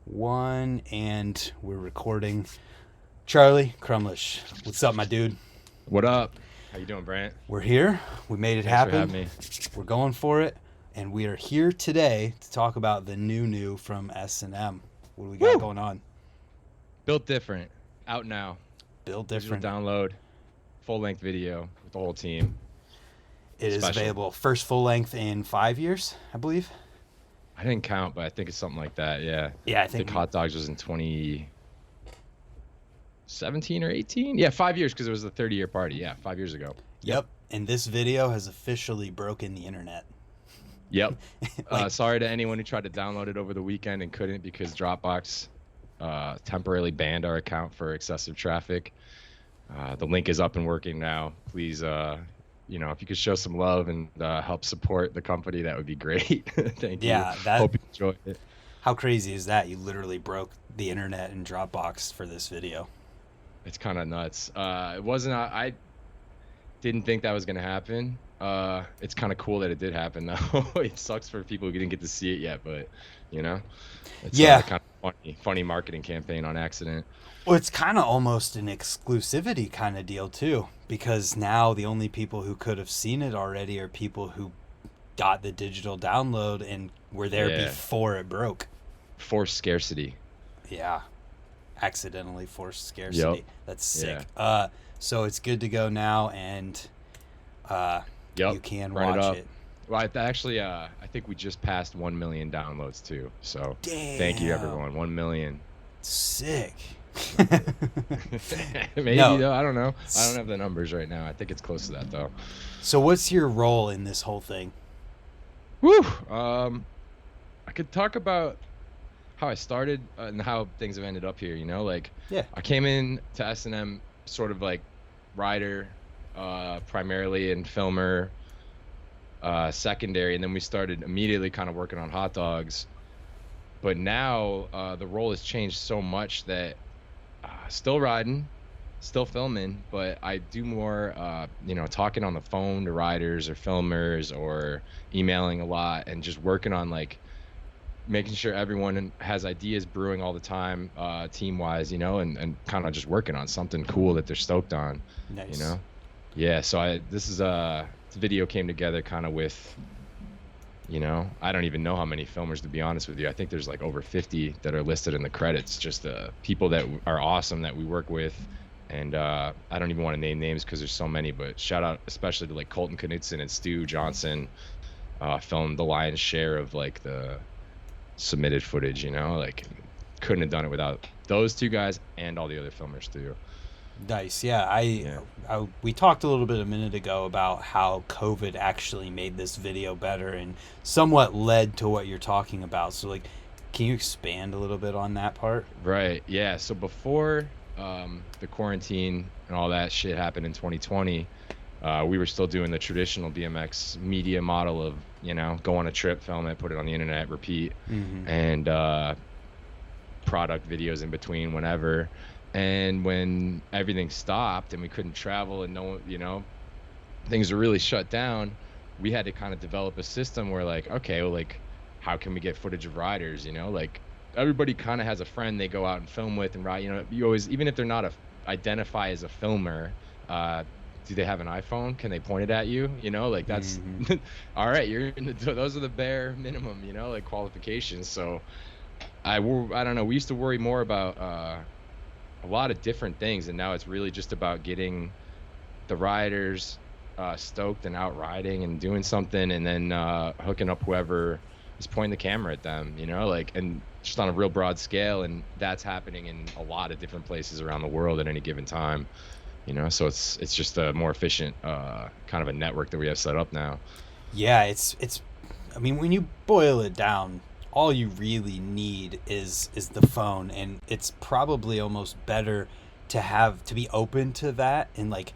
One, and we're recording. Charlie, Crumlish, what's up, my dude? What up? How you doing, Brant? We're here. We made it Thanks for happen. having me. We're going for it, and we are here today to talk about the new from S&M. What do we got Woo! going on? Built different. Out now. Build Digital different. download. Full-length video with the whole team. It is Special. available. First full length in 5 years, I believe. I didn't count, but I think it's something like that. Yeah. Yeah, I I think. think Hot Dogs was in 2017 or 18. Yeah, 5 years because it was the 30-year party. Yeah, 5 years ago. Yep. And this video has officially broken the internet. Yep. Like- Sorry to anyone who tried to download it over the weekend and couldn't because Dropbox temporarily banned our account for excessive traffic. The link is up and working now. Please, if you could show some love and help support the company, that would be great. Thank you. Yeah, Hope you enjoy it. How crazy is that? You literally broke the internet in Dropbox for this video. It's kind of nuts. It wasn't. I didn't think that was gonna happen. It's kind of cool that it did happen, though. It sucks for people who didn't get to see it yet, but it's Yeah. kind of funny marketing campaign on accident. Well, it's kind of almost an exclusivity kind of deal, too, because now the only people who could have seen it already are people who got the digital download and were there Yeah. before it broke. Forced scarcity. Yeah. Accidentally forced scarcity. Yep. That's sick. Yeah. So it's good to go now, and Yep. you can Run it watch up. it. Well, I think we just passed 1 million downloads too. So thank you, Damn. everyone. 1 million. Sick. Maybe No. though. I don't know. I don't have the numbers right now. I think it's close to that though. So what's your role in this whole thing? Woo. I could talk about how I started and how things have ended up here. Yeah. I came in to S&M sort of like rider, primarily, and filmer, secondary, and then we started immediately kind of working on hot dogs. But now the role has changed so much that still riding, still filming, but I do more, talking on the phone to riders or filmers or emailing a lot and just working on like making sure everyone has ideas brewing all the time, team-wise, and kind of just working on something cool that they're stoked on, Nice. Yeah, so this video came together kind of with, I don't even know how many filmers, to be honest with you. I think there's like over 50 that are listed in the credits, just people that are awesome that we work with. And I don't even want to name names because there's so many, but shout out especially to like Colton Knudsen and Stu Johnson, filmed the lion's share of like the submitted footage, like couldn't have done it without those two guys and all the other filmers too. Nice. Yeah, we talked a little bit a minute ago about how COVID actually made this video better and somewhat led to what you're talking about. So, like, can you expand a little bit on that part? Right. Yeah. So before the quarantine and all that shit happened in 2020, we were still doing the traditional BMX media model of, go on a trip, film it, put it on the internet, repeat, and product videos in between whenever. And when everything stopped and we couldn't travel and things were really shut down, we had to kind of develop a system where like, okay, well, like, how can we get footage of riders? Like everybody kind of has a friend they go out and film with and ride. You always, even if they're not identify as a filmer, do they have an iPhone? Can they point it at you? Like that's all right. Those are the bare minimum, like qualifications. So I don't know. We used to worry more about a lot of different things, and now it's really just about getting the riders stoked and out riding and doing something, and then hooking up whoever is pointing the camera at them, and just on a real broad scale. And that's happening in a lot of different places around the world at any given time, so it's just a more efficient kind of a network that we have set up now. Yeah, it's. I mean, when you boil it down, all you really need is the phone, and it's probably almost better to be open to that, and like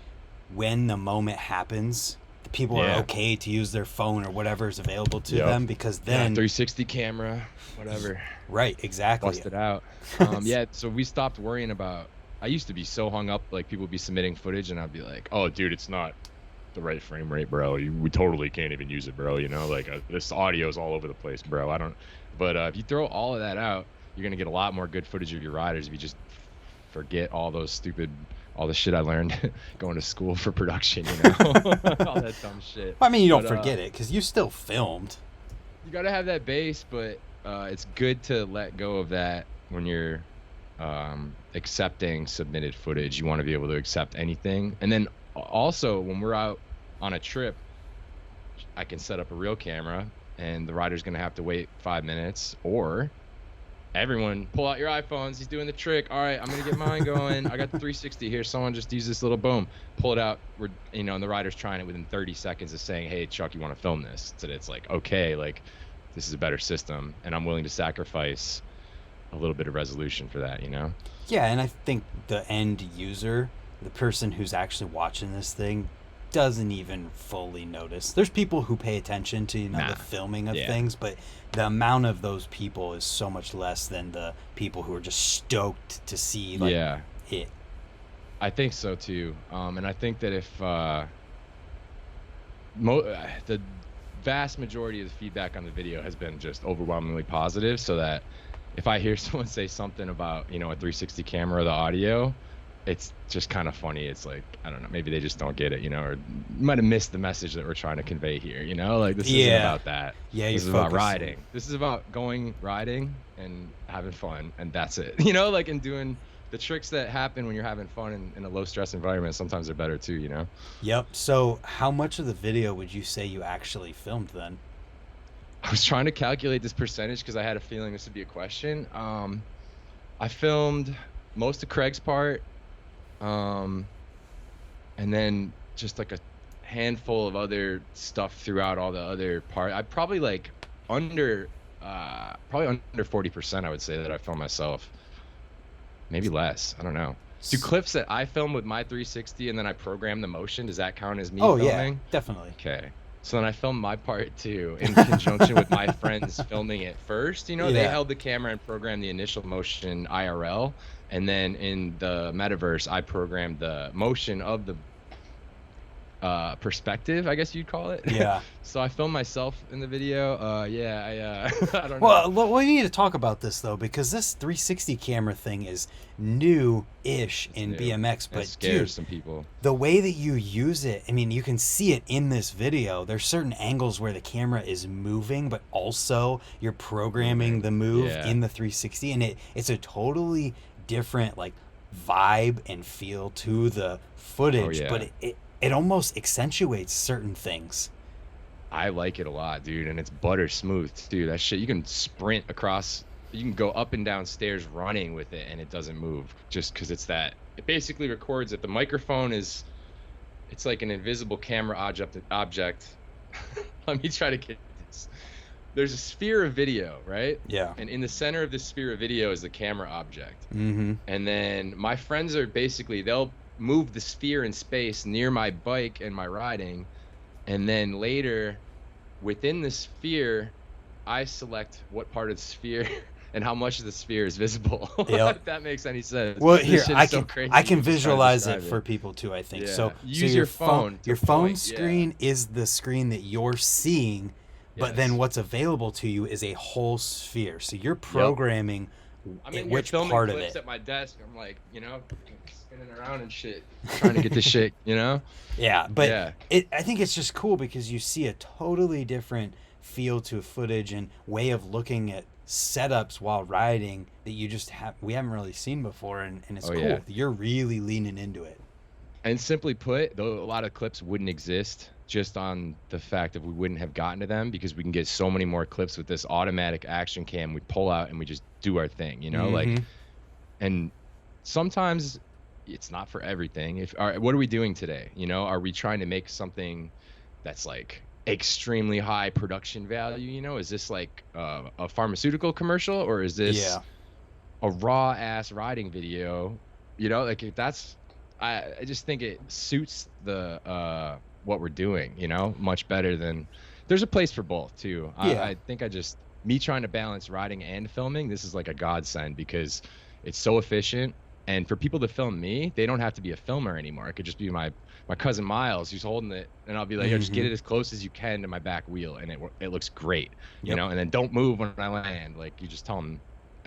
when the moment happens, the people are okay to use their phone or whatever is available to them, because then 360 camera, whatever. Right, exactly. Bust it out. So we stopped worrying about. I used to be so hung up, like people would be submitting footage and I'd be like, oh dude, it's not the right frame rate, bro. We totally can't even use it, bro. Like this audio is all over the place, bro. But if you throw all of that out, you're gonna get a lot more good footage of your riders if you just forget all the shit I learned going to school for production, you know, all that dumb shit. I mean, you don't forget it because you still filmed. You gotta have that base, but it's good to let go of that when you're accepting submitted footage. You want to be able to accept anything, and then also when we're out on a trip, I can set up a real camera, and the rider's gonna have to wait 5 minutes, or everyone pull out your iPhones. He's doing the trick. All right, I'm gonna get mine going. I got the 360 here. Someone just use this little boom, pull it out. We're, you know, and the rider's trying it within 30 seconds of saying, "Hey, Chuck, you want to film this?" So it's like, okay, like this is a better system, and I'm willing to sacrifice a little bit of resolution for that, you know? Yeah, and I think the end user, the person who's actually watching this thing, doesn't even fully notice. There's people who pay attention to, you know, the filming of things, but the amount of those people is so much less than the people who are just stoked to see like it. I think so too. And I think that if the vast majority of the feedback on the video has been just overwhelmingly positive, so that if I hear someone say something about, you know, a 360 camera or the audio, it's just kind of funny. It's like, I don't know, maybe they just don't get it, you know, or might have missed the message that we're trying to convey here, you know? Like, this isn't about that. Yeah, this is about riding. This is about going riding and having fun, and that's it. You know, like, and doing the tricks that happen when you're having fun in a low-stress environment, sometimes they're better too, you know? Yep. So how much of the video would you say you actually filmed then? I was trying to calculate this percentage because I had a feeling this would be a question. I filmed most of Craig's part, and then just like a handful of other stuff throughout all the other part. I probably like under 40%, I would say, that I filmed myself. Maybe less. I don't know. Do clips that I film with my 360 and then I program the motion, does that count as me filming? Yeah, definitely. Okay. So then I filmed my part too in conjunction with my friends filming it first. You know, they held the camera and programmed the initial motion IRL. And then in the metaverse, I programmed the motion of the perspective, I guess you'd call it. Yeah. So I filmed myself in the video. I don't know. Well, we need to talk about this though, because this 360 camera thing is new-ish in BMX, but it scares some people. The way that you use it, I mean, you can see it in this video. There's certain angles where the camera is moving, but also you're programming the move in the 360, and it's a totally different like vibe and feel to the footage, but it almost accentuates certain things. I like it a lot, dude, and it's butter smooth, dude. That shit, you can sprint across, you can go up and down stairs running with it, and it doesn't move, just because it's that. It basically records it. The microphone is, it's like an invisible camera object. Let me try to get this. There's a sphere of video, right? Yeah. And in the center of the sphere of video is the camera object. Mm-hmm. And then my friends are basically, they'll move the sphere in space near my bike and my riding, and then later within the sphere I select what part of the sphere and how much of the sphere is visible. If that makes any sense. Well, here I can visualize it for people too, I think. So use your phone. Your phone screen is the screen that you're seeing, but then what's available to you is a whole sphere. So you're programming which part of it. At my desk, I'm like, you know, spinning around and shit, trying to get this shit, you know? But I think it's just cool because you see a totally different feel to footage and way of looking at setups while riding that you just we haven't really seen before, and it's cool. You're really leaning into it. And simply put, though, a lot of clips wouldn't exist just on the fact that we wouldn't have gotten to them, because we can get so many more clips with this automatic action cam. We pull out and we just do our thing, you know? Like, and sometimes it's not for everything. What are we doing today? You know, are we trying to make something that's like extremely high production value? You know, is this like a pharmaceutical commercial, or is this a raw ass riding video? You know, like I just think it suits the what we're doing, you know, much better than. There's a place for both too. I think me trying to balance riding and filming, this is like a godsend, because it's so efficient. And for people to film me, they don't have to be a filmer anymore. It could just be my cousin Miles who's holding it, and I'll be like, just get it as close as you can to my back wheel, and it looks great, you know. And then don't move when I land. Like, you just tell them,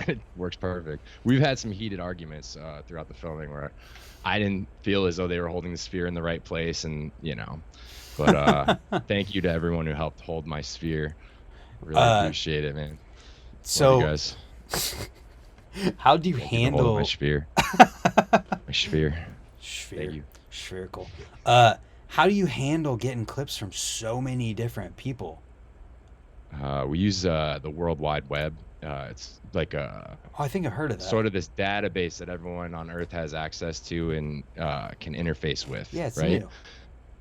It works perfect. We've had some heated arguments throughout the filming where I didn't feel as though they were holding the sphere in the right place, and but thank you to everyone who helped hold my sphere. Really appreciate it, man. So, love you guys. How do you Thank you for holding handle my sphere? My sphere. Thank you. Spherical. How do you handle getting clips from so many different people? We use the World Wide Web. It's like a Oh, I think I've heard of that. sort of this database that everyone on Earth has access to and can interface with. Yeah, it's right? new.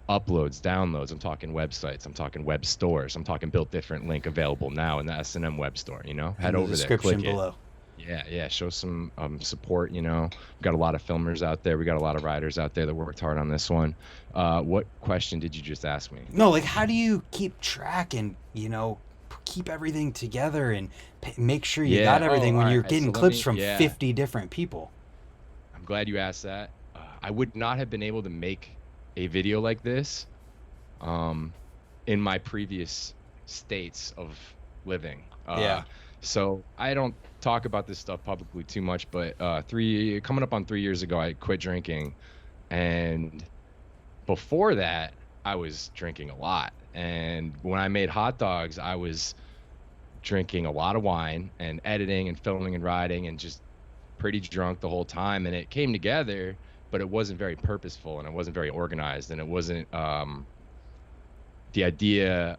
Uploads, downloads. I'm talking websites. I'm talking web stores. I'm talking built different link available now in the S&M web store. Head over there, click below. Yeah. Show some support. We've got a lot of filmers out there. We got a lot of riders out there that worked hard on this one. What question did you just ask me? No, like how do you keep track and keep everything together and make sure you got everything when you're getting clips from 50 different people? I'm glad you asked that. I would not have been able to make a video like this in my previous states of living. So I don't talk about this stuff publicly too much, but coming up on 3 years ago, I quit drinking, and before that, I was drinking a lot. And when I made hot dogs, I was drinking a lot of wine and editing and filming and riding and just pretty drunk the whole time. And it came together, but it wasn't very purposeful and it wasn't very organized, and it wasn't the idea.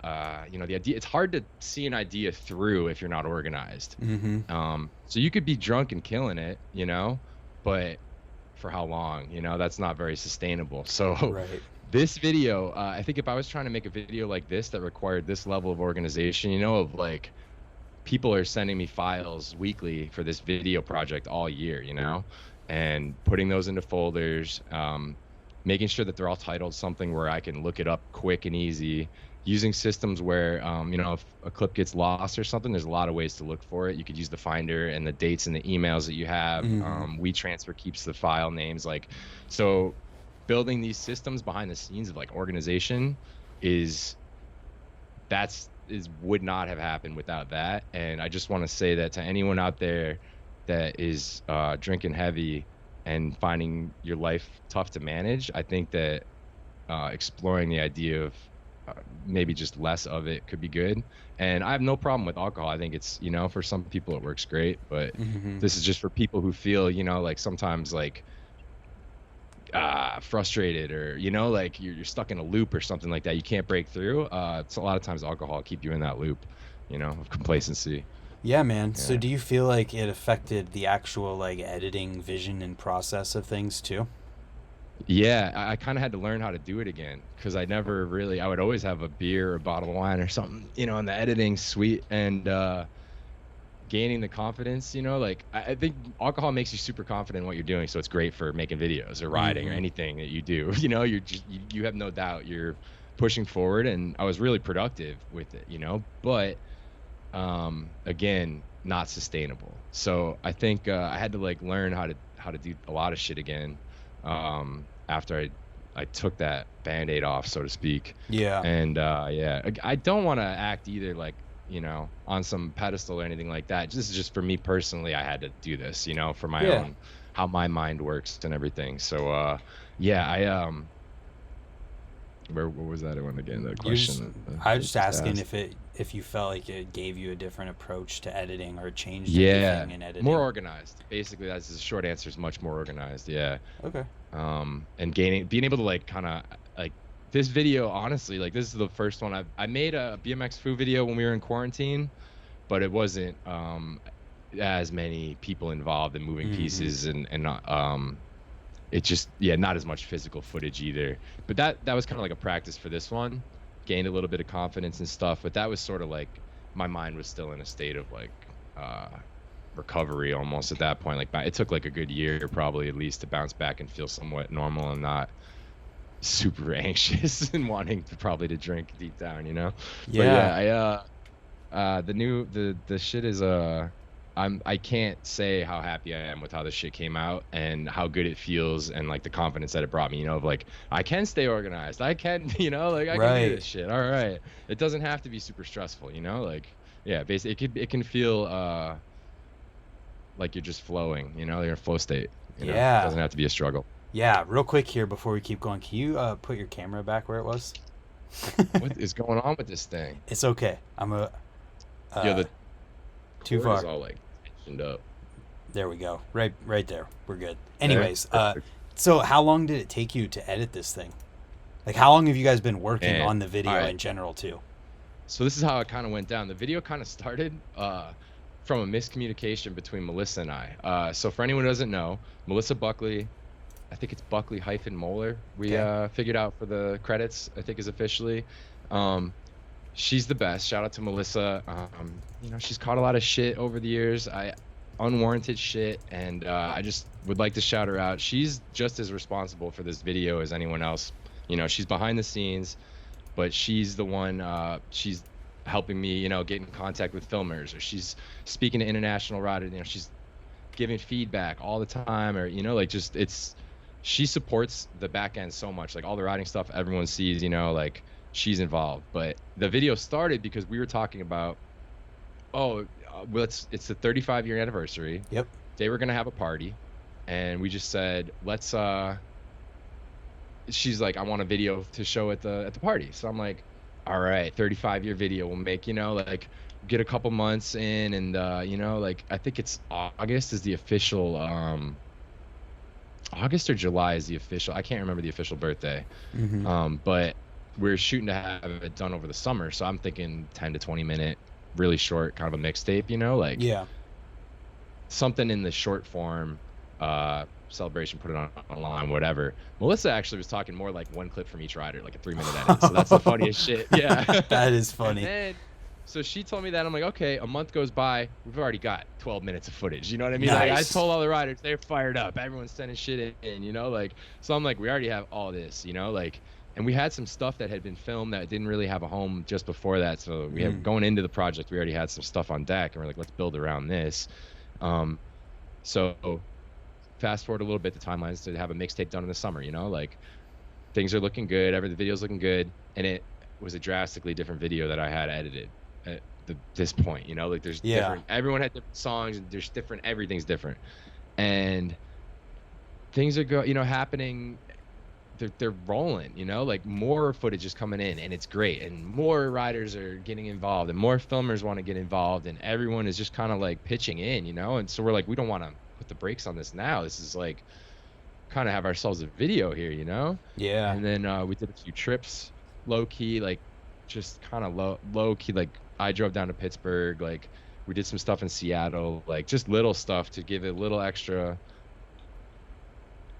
It's hard to see an idea through if you're not organized. So you could be drunk and killing it, but for how long? That's not very sustainable. So right. This video, I think if I was trying to make a video like this that required this level of organization, of like people are sending me files weekly for this video project all year, and putting those into folders, making sure that they're all titled something where I can look it up quick and easy, using systems where, if a clip gets lost or something, there's a lot of ways to look for it. You could use the Finder and the dates and the emails that you have. WeTransfer keeps the file names. So building these systems behind the scenes of like organization would not have happened without that. And I just want to say that to anyone out there that is drinking heavy and finding your life tough to manage, I think that exploring the idea of maybe just less of it could be good. And I have no problem with alcohol. I think it's, for some people it works great, but this is just for people who feel, like sometimes like frustrated or, like you're stuck in a loop or something like that. You can't break through. It's a lot of times alcohol keep you in that loop, of complacency. Yeah, man. Yeah. So do you feel like it affected the actual like editing vision and process of things too? Yeah, I kind of had to learn how to do it again, because I would always have a beer or a bottle of wine or something, in the editing suite, and gaining the confidence, I think alcohol makes you super confident in what you're doing. So it's great for making videos or riding or anything that you do, you have no doubt you're pushing forward, and I was really productive with it, but again, not sustainable. So I think I had to like learn how to do a lot of shit again after I took that Band-Aid off, so to speak. Yeah. And I don't want to act either like, on some pedestal or anything like that. This is just for me personally. I had to do this, for my own, how my mind works and everything. So where was that one again? The question. I was just asking if you felt like it gave you a different approach to editing or changed anything in editing. More organized. Basically, that's the short answer. Is much more organized. Yeah. Okay. And being able to like kind of like this video. Honestly, like this is the first one I made a BMX food video when we were in quarantine, but it wasn't as many people involved in moving pieces and not it just not as much physical footage either. But that was kind of like a practice for this one. Gained a little bit of confidence and stuff, but that was sort of like my mind was still in a state of like recovery almost at that point. Like it took like a good year probably at least to bounce back and feel somewhat normal and not super anxious and wanting to drink deep down, Yeah. But the shit is I can't say how happy I am with how this shit came out and how good it feels and like the confidence that it brought me, of like I can stay organized. I can, like I can do this shit. All right. It doesn't have to be super stressful, like basically it can feel like you're just flowing, you know, you're in a flow state, you know, it Yeah. doesn't have to be a struggle. Yeah, real quick here before we keep going, can you put your camera back where it was? What is going on with this thing? It's okay. I'm a Yeah, uh, the too cord is far. all like tensioned up. There we go. Right there. We're good. There? Anyways, Perfect. so how long did it take you to edit this thing? Like, how long have you guys been working And on the all video right, in general too? so this is how it kind of went down. The video kind of started from a miscommunication between Melissa and I. So for anyone who doesn't know, Melissa Buckley, I think it's Buckley hyphen Moeller. We Okay. figured out for the credits, I think is officially. Um, she's the best. Shout out to Melissa. You know, she's caught a lot of shit over the years. Unwarranted shit, and I just would like to shout her out. She's just as responsible for this video as anyone else. You know, she's behind the scenes, but she's the one. She's helping me, you know, get in contact with filmers, or she's speaking to international riders. You know, she's giving feedback all the time, or you know, like just it's. She supports the back end so much, like all the riding stuff everyone sees. You know, like she's involved. But the video started because we were talking about, oh, well, it's the 35-year anniversary. Yep. They were gonna have a party, and we just said, let's. She's like, I want a video to show at the party. So I'm like, all right, 35-year video. We'll make, you know, like get a couple months in, and you know, like I think it's August is the official. August or July is the official. I can't remember the official birthday. But we're shooting to have it done over the summer. So I'm thinking 10 to 20 minute, really short, kind of a mixtape, you know, like Yeah. something in the short form, celebration, put it on online, whatever. Melissa actually was talking more like one clip from each rider, like a 3-minute edit. So that's the funniest shit. Yeah. That is And funny. then, so she told me that. I'm like, okay, a month goes by. We've already got 12 minutes of footage. You know what I mean? Like I Nice. told all the riders, they're fired up. Everyone's sending shit in, you know, like, so I'm like, we already have all this, you know, like, and we had some stuff that had been filmed that didn't really have a home just before that. So we have going into the project, we already had some stuff on deck, and we're like, let's build around this. So fast forward a little bit, the timelines to have a mixtape done in the summer, you know, like things are looking good. The video's looking good. And it was a drastically different video that I had edited at this point, you know, like there's different, everyone had different songs, and there's different, everything's different. And things are you know, happening. They're rolling, you know, like more footage is coming in, and it's great, and more riders are getting involved, and more filmers want to get involved, and everyone is just kind of like pitching in, you know. And so we're like, we don't want to put the brakes on this now. This is like kind of have ourselves a video here, you know. Yeah. And then we did a few trips, low key, like just kind of low key. Like I drove down to Pittsburgh, like we did some stuff in Seattle, like just little stuff to give it a little extra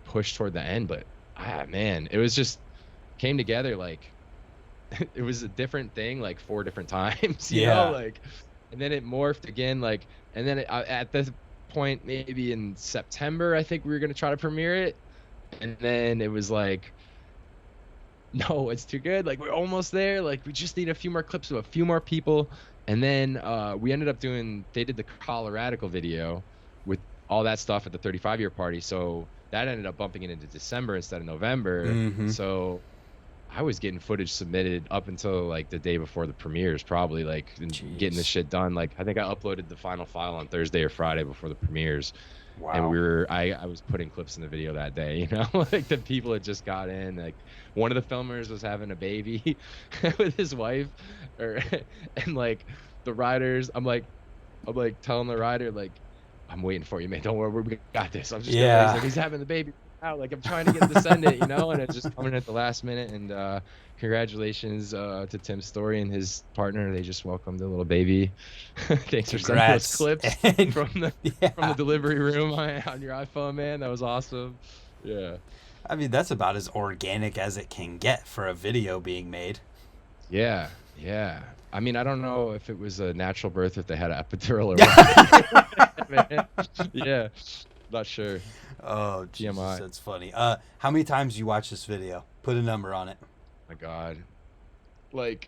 push toward the end. But man, it was just came together like it was a different thing, like 4 different times, you know, like, and then it morphed again, like, and then at this point, maybe in September, I think we were gonna try to premiere it, and then it was like, no, it's too good, like we're almost there, like we just need a few more clips of a few more people. And then we ended up they did the Colorado video with all that stuff at the 35-year party, so that ended up bumping it into December instead of November. So I was getting footage submitted up until like the day before the premieres, probably, like getting the shit done. Like I think I uploaded the final file on Thursday or Friday before the premieres. Wow. And I was putting clips in the video that day, you know, like the people had just got in, like one of the filmers was having a baby with his wife, and like the riders, I'm like telling the rider, like, I'm waiting for you, man. Don't worry, we got this. I'm just gonna, he's having the baby out. Like I'm trying to get him to send it, you know, and it's just coming at the last minute. And congratulations to Tim Story and his partner. They just welcomed the little baby. Thanks for sending those clips from the delivery room on your iPhone, man. That was awesome. Yeah. I mean, that's about as organic as it can get for a video being made. Yeah. I mean, I don't know if it was a natural birth, if they had an epidural or what. Yeah, not sure. Oh, Jesus, that's funny. How many times you watch this video? Put a number on it. My God. Like,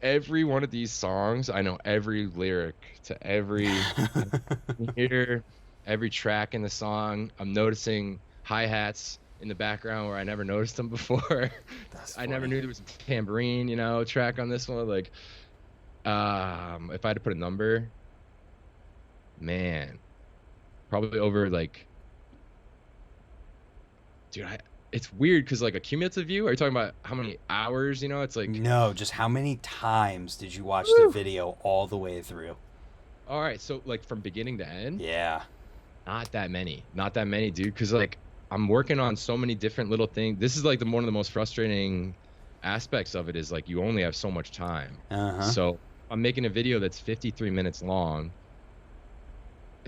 every one of these songs, I know every lyric to every every track in the song. I'm noticing hi-hats in the background where I never noticed them before. I never knew there was a tambourine, you know, track on this one. Like, if I had to put a number, man, probably over like, dude, it's weird because like a cumulative view. Are you talking about how many hours? You know, it's like, No, just how many times did you watch the whew. video all the way through? All right, so like from beginning to end, Yeah. not that many, dude. Because like I'm working on so many different little things. This is like one of the most frustrating aspects of it is like you only have so much time. Uh-huh. So I'm making a video that's 53 minutes long.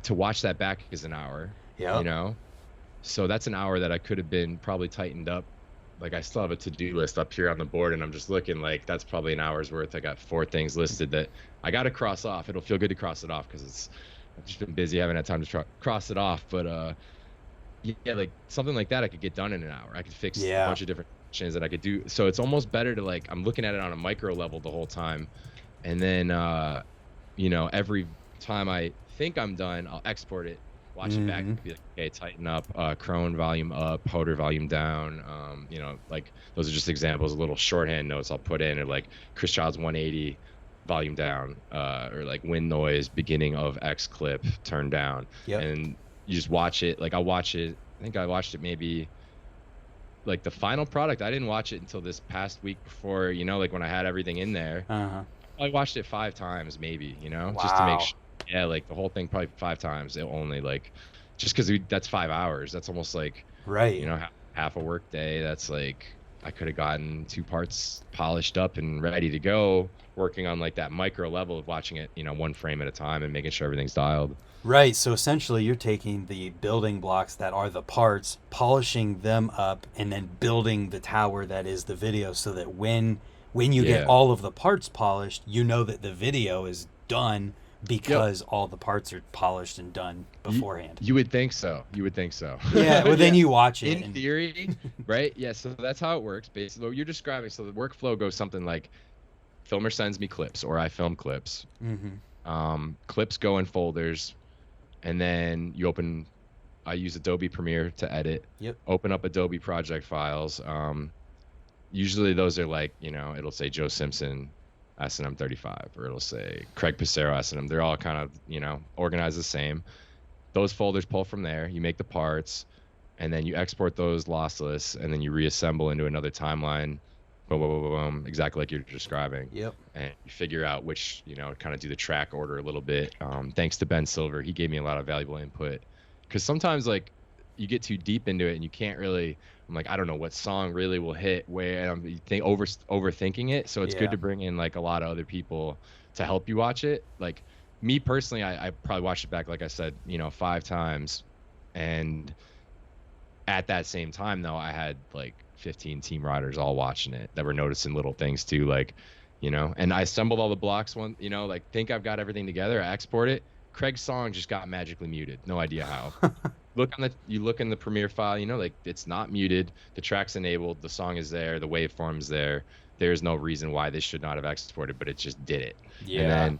To watch that back is an hour, you Yep. know? So that's an hour that I could have been probably tightened up. Like I still have a to-do list up here on the board and I'm just looking like that's probably an hour's worth. I got 4 things listed that I got to cross off. It'll feel good to cross it off because I've just been busy. I haven't had time to cross it off. But yeah, like something like that I could get done in an hour. I could fix a Yeah. bunch of different things that I could do. So it's almost better to like, I'm looking at it on a micro level the whole time. And then, every time I think I'm done, I'll export it, watch it back, Mm-hmm. be like, okay, tighten up, crone volume up, Hoder volume down. Like those are just examples, little shorthand notes I'll put in, or like Chris Child's 180 volume down, or like wind noise beginning of X clip turn down. Yep. And you just watch it. Like I'll watch it. I think I watched it maybe like the final product. I didn't watch it until this past week before, like when I had everything in there. Uh-huh. I watched it 5 times, maybe, just to make Wow. sure. Yeah, like the whole thing probably 5 times. It only like, just because that's 5 hours. That's almost like, Right. half a work day. That's like, I could have gotten 2 parts polished up and ready to go, working on like that micro level of watching it, 1 frame at a time and making sure everything's dialed. Right. So essentially you're taking the building blocks that are the parts, polishing them up, and then building the tower that is the video so that when you get Yeah. all of the parts polished, you know that the video is done Yep. because all the parts are polished and done beforehand. You would think so. You would think so. Yeah, well then Yeah. you watch it In and theory, right? Yeah, so that's how it works. Basically, what you're describing. So the workflow goes something like filmer sends me clips or I film clips. Mhm. Clips go in folders, and then I use Adobe Premiere to edit. Yep. Open up Adobe project files. Usually those are like, it'll say Joe Simpson S&M 35, or it'll say Craig Passero S&M. They're all kind of, organized the same. Those folders pull from there. You make the parts, and then you export those lossless, and then you reassemble into another timeline. Boom, boom, boom, boom, boom, exactly like you're describing. Yep. And you figure out which, kind of do the track order a little bit. Thanks to Ben Silver, he gave me a lot of valuable input. Because sometimes, like, you get too deep into it and you can't really. I'm like, I don't know what song really will hit where, and you think overthinking it. So it's Yeah. good to bring in like a lot of other people to help you watch it. Like me personally, I probably watched it back, like I said, 5 times, and at that same time though, I had like 15 team riders all watching it that were noticing little things too, like, and I assembled all the blocks like think I've got everything together. I export it. Craig's song just got magically muted. No idea how. You look in the Premiere file, like it's not muted. The track's enabled. The song is there. The waveform's there. There's no reason why this should not have exported, but it just did it. Yeah. And then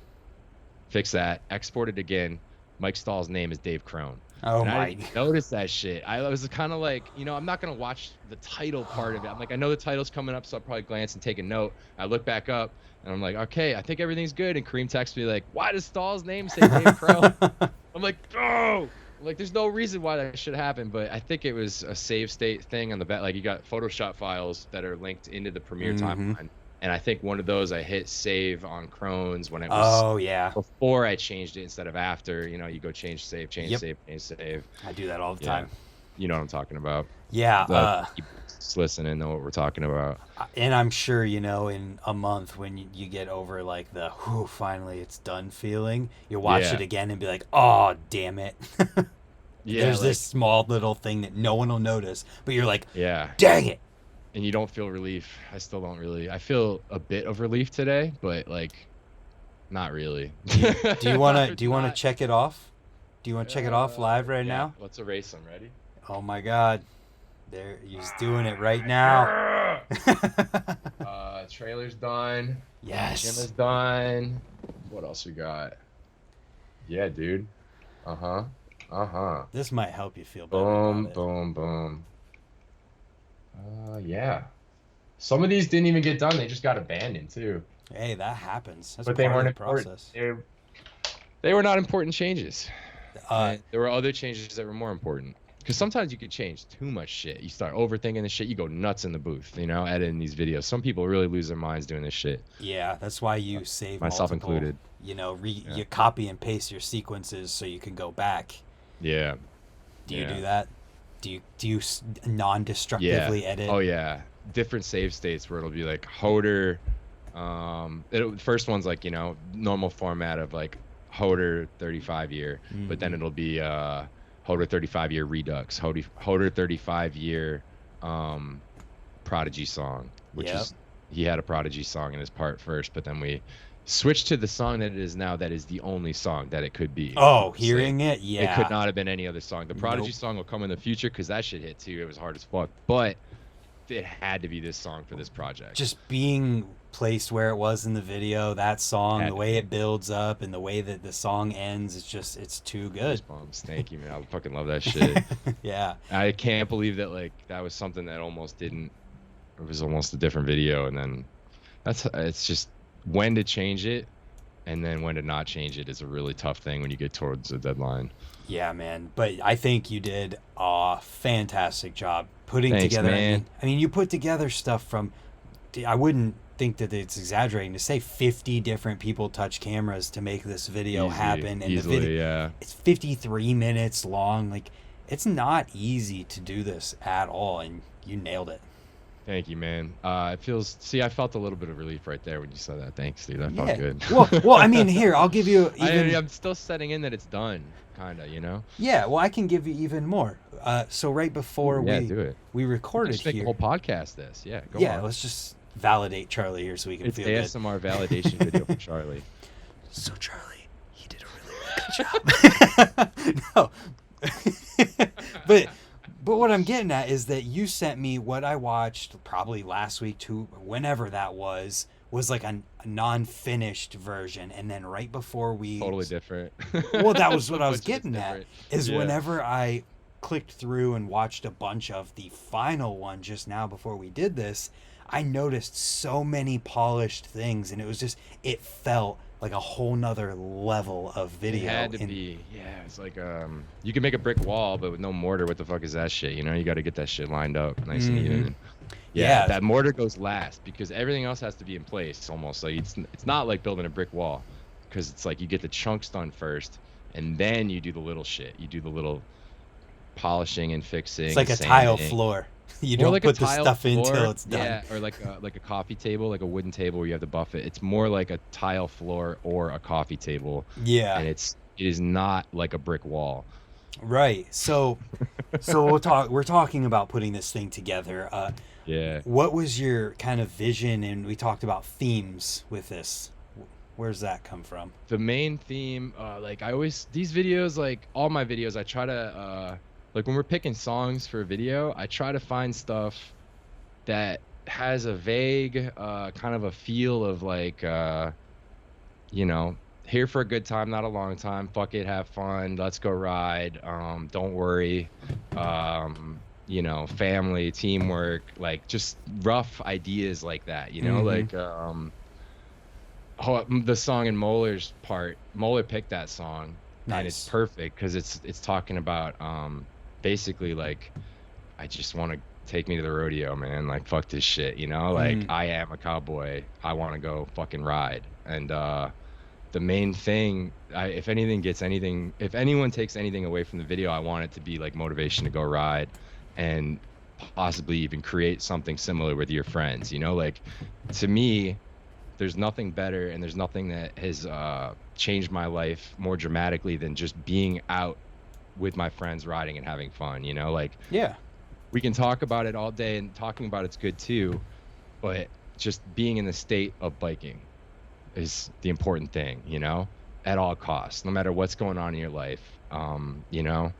fix that. Export it again. Mike Stahl's name is Dave Crone. Oh And I my. didn't notice that shit. I was kind of like, I'm not gonna watch the title part of it. I'm like, I know the title's coming up, so I'll probably glance and take a note. I look back up and I'm like, okay, I think everything's good. And Kareem texts me like, why does Stahl's name say Dave Crone? I'm like, oh. Like, there's no reason why that should happen, but I think it was a save state thing on the back. Like, you got Photoshop files that are linked into the Premiere timeline, and I think one of those I hit save on Crohn's when it was Oh yeah. before I changed it instead of after. You go change save, change Yep. save, change save. I do that all the Yeah. time. You know what I'm talking about. Yeah. Just listen and know what we're talking about. And I'm sure, in a month when you get over like the whew, finally it's done feeling, you watch Yeah. it again and be like, oh, damn it. Yeah, There's like, this small little thing that no one will notice, but you're like, yeah, dang it. and you don't feel relief. I still don't really. I feel a bit of relief today, but like, not really. Do you want It's to not. check it off? Do you want to check it off live right Yeah, now? let's erase them. Ready? Oh my God. There, he's doing it right now. Trailer's done. Gym Yes. is done. What else we got? Yeah, dude. Uh-huh. This might help you feel better Boom, about it. boom, boom. Yeah. Some of these didn't even get done. They just got abandoned too. Hey, that happens. That's But they part weren't of the important. process. They were not important changes. Uh, There were other changes that were more important. Because sometimes you could change too much shit. You start overthinking the shit. You go nuts in the booth, you know, editing these videos. Some people really lose their minds doing this shit. yeah, that's why you save Myself multiple. included. You know, Yeah. you copy and paste your sequences so you can go back. Yeah. Do you Yeah. do that? Do you non-destructively Yeah. edit? Oh yeah. Different save states where it'll be like Hoder. The first one's like, you know, normal format of like Hoder 35 year, but then it'll be Hoder 35 year Redux, Hoder 35 year Prodigy song, which Yep. is he had a Prodigy song in his part first, but then we switched to the song that it is now. That is the only song that it could be. Oh, Honestly. hearing it, It yeah. could not have been any other song. The Prodigy Nope. song will come in the future because that shit hit too. It was hard as fuck, but it had to be this song for this project. Just being placed where it was in the video, that song, Had the to way it builds up and the way that the song ends, it's too good. Goosebumps. Thank you, man. I fucking love that shit. Yeah. I can't believe that like that was something that almost didn't. It was almost a different video, and then it's just when to change it, and then when to not change it is a really tough thing when you get towards the deadline. Yeah, man. But I think you did a fantastic job putting Thanks, together. man. I mean, you put together stuff from. I wouldn't think that it's exaggerating to say 50 different people touch cameras to make this video happen, and Easily, the video yeah. it's 53 minutes long. Like, it's not easy to do this at all, and you nailed it. Thank you, man. It feels. See, I felt a little bit of relief right there when you said that. Thanks, dude. That felt Yeah. good. Well, I mean, here I'll give you even. I'm still setting in that it's done, kind of, you know. Yeah, well, I can give you even more. So right before Yeah, do it. we recorded Just make here. a whole podcast. This, yeah. Go Yeah, on. let's just validate Charlie here so we can It's feel good. ASMR validation video for Charlie. So Charlie, he did a really, really good job. No, but what I'm getting at is that you sent me what I watched probably last week to whenever that was like a non-finished version, and then right before we Totally different. well, that was what I was Bunch of it's getting at different. is Yeah. whenever I clicked through and watched a bunch of the final one just now before we did this, I noticed so many polished things, and it felt like a whole nother level of video. It had to be. Yeah, it's like you can make a brick wall, but with no mortar, what the fuck is that shit? You know, you got to get that shit lined up nice and even. Yeah. That mortar goes last because everything else has to be in place almost. Like it's not like building a brick wall, because it's like you get the chunks done first, and then you do the little shit. You do the little polishing and fixing. It's like a sanding. tile floor. You More don't like put a the tile stuff in floor, till it's done. Yeah, or like a coffee table, like a wooden table where you have to buff it. It's more like a tile floor or a coffee table. Yeah. And it is not like a brick wall. Right. So we're talking about putting this thing together. Yeah. What was your kind of vision? And we talked about themes with this. Where's that come from? The main theme, like these videos, like all my videos, I try to, like when we're picking songs for a video, I try to find stuff that has a vague, kind of a feel of like, you know, here for a good time, not a long time. Fuck it, have fun, let's go ride. Don't worry. You know, family, teamwork, like just rough ideas like that. You know, like the song in Moeller's part. Moeller picked that song, and it's perfect because it's talking about basically like, I just want to take me to the rodeo, man. Like, fuck this shit, you know? Like, I am a cowboy. I want to go fucking ride. And the main thing, if anyone takes anything away from the video, I want it to be like motivation to go ride and possibly even create something similar with your friends, you know? Like, to me, there's nothing better and there's nothing that has changed my life more dramatically than just being out with my friends riding and having fun, you know? Like, Yeah. we can talk about it all day, and talking about it's good too, but just being in the state of biking is the important thing, you know, at all costs, no matter what's going on in your life. You know,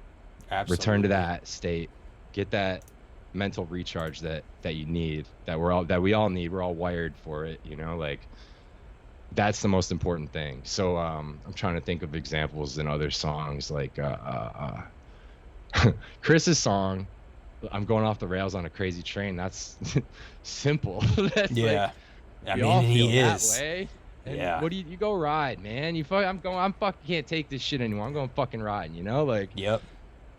Absolutely. return to that state, get that mental recharge that you need, that we all need. We're all wired for it, you know, like that's the most important thing. So I'm trying to think of examples in other songs, like Chris's song, I'm going off the rails on a crazy train. That's simple. That's Yeah. like, I we all mean, feel he that is. way. And Yeah. what do you go ride, man? I'm fucking can't take this shit anymore. I'm going fucking riding, you know? Like, Yep.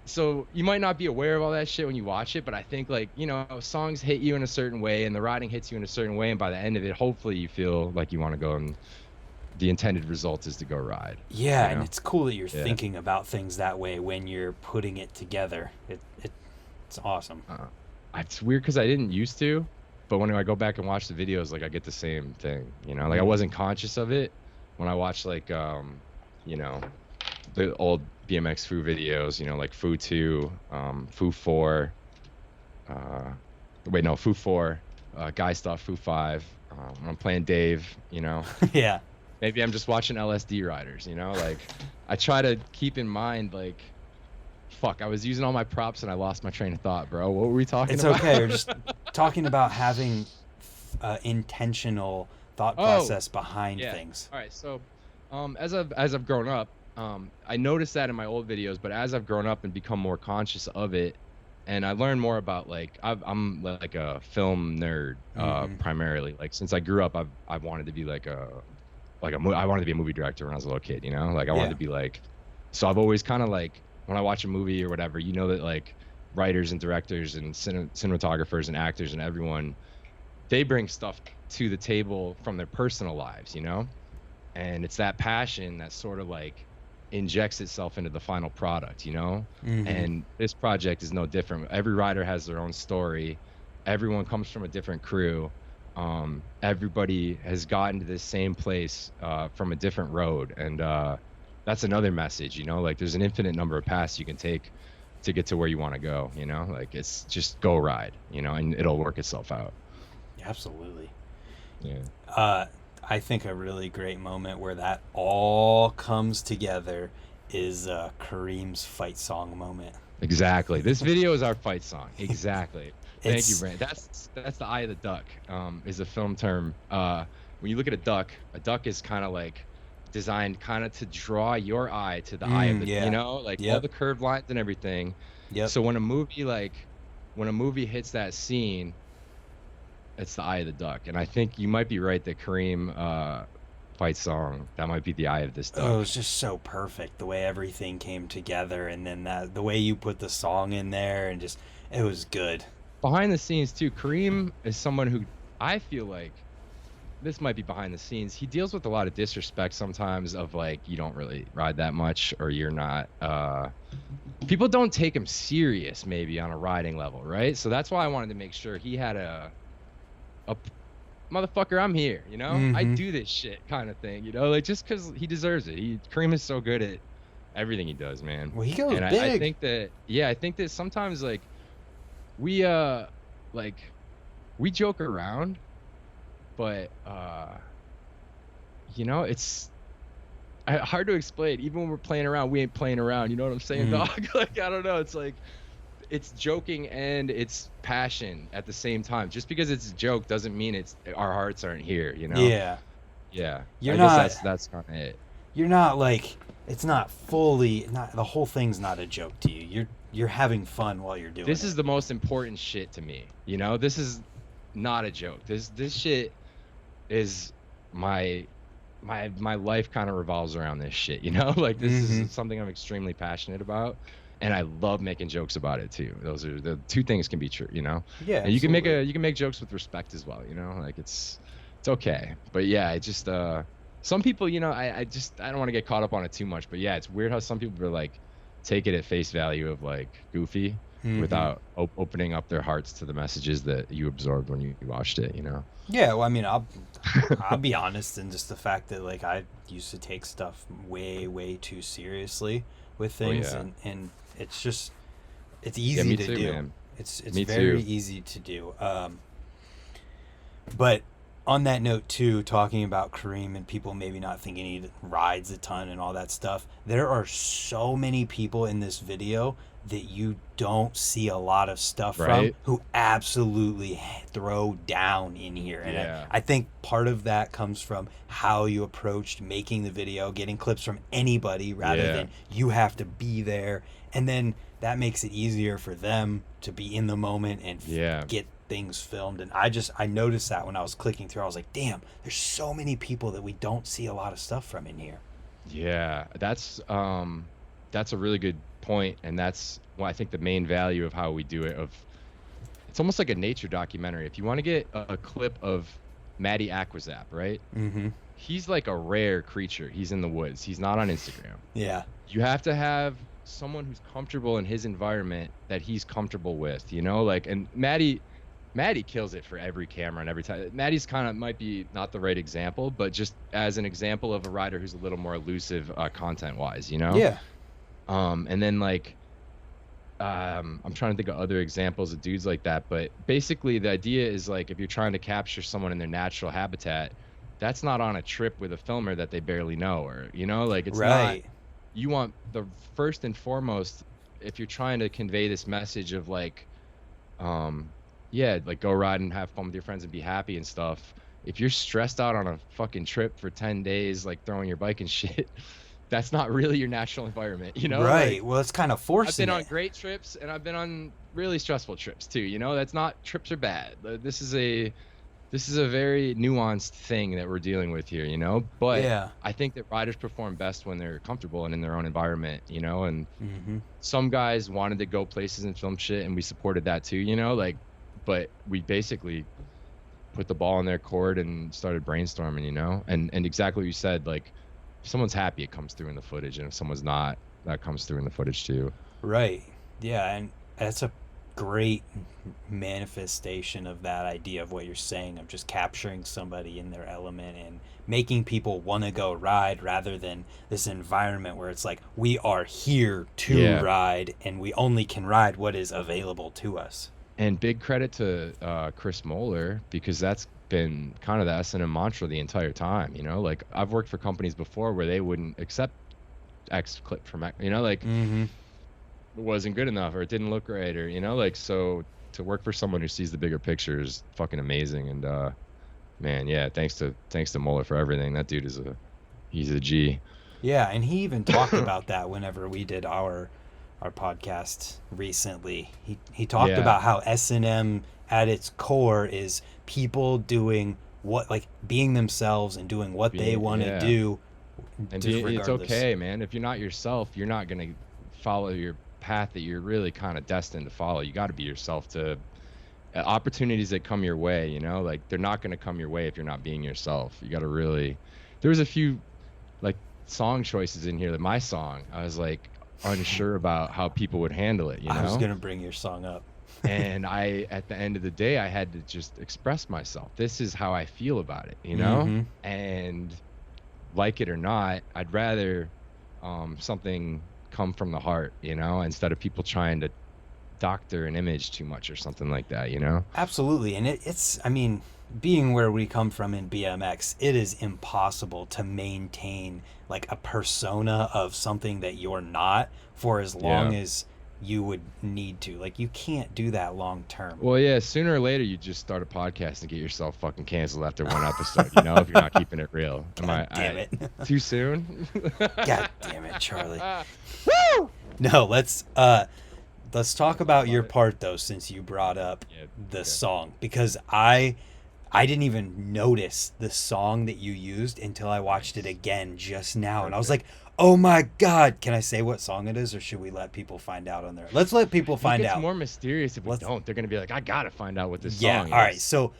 so you might not be aware of all that shit when you watch it, but I think, like, you know, songs hit you in a certain way and the riding hits you in a certain way, and by the end of it, hopefully you feel like you want to go, and the intended result is to go ride. Yeah, you and know? it's cool that you're Yeah. thinking about things that way when you're putting it together. It's awesome. It's weird because I didn't used to, but when I go back and watch the videos, like, I get the same thing, you know? Like, I wasn't conscious of it when I watched, like, you know, the old BMX Foo videos, you know, like Foo 2, Foo 4, Foo 4, Guy Stuff, Foo 5, when I'm playing Dave, you know? Yeah. Maybe I'm just watching LSD riders, you know? Like, I try to keep in mind, like, fuck, I was using all my props and I lost my train of thought, bro. What were we talking It's about? okay. We're just talking about having intentional thought process behind things. All right, so as I've grown up, I noticed that in my old videos, but as I've grown up and become more conscious of it, and I learned more about, like, I'm like a film nerd, primarily. Like, since I grew up, I've wanted to be I wanted to be a movie director when I was a little kid, you know? Like, I wanted to be like, so I've always kind of, like, when I watch a movie or whatever, you know that, like, writers and directors and cinematographers and actors and everyone, they bring stuff to the table from their personal lives, you know? And it's that passion that sort of, like, injects itself into the final product, you know? And this project is no different. Every rider has their own story. Everyone comes from a different crew. Everybody has gotten to this same place from a different road, and that's another message, you know? Like, there's an infinite number of paths you can take to get to where you want to go, you know? Like, it's just go ride, you know, and it'll work itself out. Absolutely. Yeah. I think a really great moment where that all comes together is Kareem's fight song moment. Exactly. This video is our fight song. Exactly. Thank you, It's- Brand. That's the eye of the duck, is a film term. When you look at a duck is kind of like designed kind of to draw your eye to the eye of the, you know, like all the curved lines and everything. Yep. So when a movie hits that scene, it's the eye of the duck. And I think you might be right that Kareem fight song, that might be the eye of this duck. Oh, it was just so perfect the way everything came together, and then the way you put the song in there, and just it was good. Behind the scenes too, Kareem is someone who I feel like, this might be behind the scenes, he deals with a lot of disrespect sometimes, of like, you don't really ride that much, or you're not people don't take him serious maybe on a riding level, right? So that's why I wanted to make sure he had a motherfucker, I'm here, you know? I do this shit kind of thing, you know? Like, just because he deserves it. Kareem is so good at everything he does, man. Well, he goes and big. I think that sometimes, like, we joke around, but you know, it's hard to explain. Even when we're playing around, we ain't playing around, you know what I'm saying, dog? Like, I don't know, it's like, it's joking and it's passion at the same time. Just because it's a joke doesn't mean our hearts aren't here, you know? Yeah. I guess that's kind of it. You're not like, it's not fully, not the whole thing's not a joke to you. You're having fun while you're doing it. This is the most important shit to me, you know? This is not a joke. This shit is my life kind of revolves around this shit, you know? Like, this is something I'm extremely passionate about, and I love making jokes about it too. Those are the two things can be true, you know? Yeah. And you can make jokes with respect as well, you know? Like, it's okay. But yeah, it just some people, you know, I don't want to get caught up on it too much, but yeah, it's weird how some people are like, take it at face value of like goofy without opening up their hearts to the messages that you absorbed when you watched it, you know? Yeah, well, I mean, I'll be honest in just the fact that, like, I used to take stuff way too seriously with things, and it's just, it's easy to do. Man. It's very easy to do. But on that note too, talking about Kareem and people maybe not thinking he rides a ton and all that stuff, there are so many people in this video that you don't see a lot of stuff from who absolutely throw down in here. And I think part of that comes from how you approached making the video, getting clips from anybody rather than you have to be there. And then that makes it easier for them to be in the moment and get things filmed, and I noticed that when I was clicking through. I was like, damn, there's so many people that we don't see a lot of stuff from in here. Yeah, that's a really good point, and that's I think the main value of how we do it. It's almost like a nature documentary. If you want to get a clip of Matty Aquazap, right? Mm-hmm. He's like a rare creature. He's in the woods. He's not on Instagram. Yeah. You have to have someone who's comfortable in his environment that he's comfortable with, like, and Matty kills it for every camera and every time. Matty's kind of might be not the right example, but just as an example of a rider who's a little more elusive content wise, Yeah. And then like I'm trying to think of other examples of dudes like that, but basically the idea is like if you're trying to capture someone in their natural habitat, that's not on a trip with a filmer that they barely know, or like it's right. not. You want the first and foremost, if you're trying to convey this message of like like go ride and have fun with your friends and be happy and stuff. If you're stressed out on a fucking trip for 10 days, like throwing your bike and shit, that's not really your natural environment, Right. Like, Well, it's kind of forcing I've been on great trips and I've been on really stressful trips too, that's not, trips are bad. This is a very nuanced thing that we're dealing with here, but yeah. I think that riders perform best when they're comfortable and in their own environment, and Mm-hmm. some guys wanted to go places and film shit and we supported that too, like, but we basically put the ball in their court and started brainstorming, and exactly what you said, like if someone's happy, it comes through in the footage, and if someone's not, that comes through in the footage too. Right. Yeah, and that's a great manifestation of that idea of what you're saying, of just capturing somebody in their element and making people want to go ride, rather than this environment where it's like we are here to ride and we only can ride what is available to us. And big credit to Chris Moeller, because that's been kind of the S&M mantra the entire time, like I've worked for companies before where they wouldn't accept X clip from X, like Mm-hmm. it wasn't good enough or it didn't look right, or like, so to work for someone who sees the bigger picture is fucking amazing. And man, yeah, thanks to Moeller for everything. That dude he's a G. Yeah, and he even talked about that whenever we did our podcast recently. He talked about how S&M at its core is people doing what, like being themselves and doing what they want to do. And it's okay, man. If you're not yourself, you're not going to follow your path that you're really kind of destined to follow. You got to be yourself. To opportunities that come your way, like they're not going to come your way if you're not being yourself. You got to really. There was a few like song choices in here that my song, I was like unsure about how people would handle it. I was gonna bring your song up. And at the end of the day, I had to just express myself. This is how I feel about it, mm-hmm. And like it or not, I'd rather something come from the heart, instead of people trying to doctor an image too much or something like that, Absolutely. And it's I mean, being where we come from in BMX, it is impossible to maintain like a persona of something that you're not for as long as you would need to. Like, you can't do that long term. Well, yeah, sooner or later you just start a podcast and get yourself fucking canceled after one episode, if you're not keeping it real. Damn it. Too soon? God damn it, Charlie. Woo! No, let's talk about your part though, since you brought up the song, because I didn't even notice the song that you used until I watched it again just now. And I was like, oh my God. Can I say what song it is, or should we let people find out on there? Let's let people find out. It's more mysterious if we don't. They're going to be like, I got to find out what this song is. Yeah, all right. So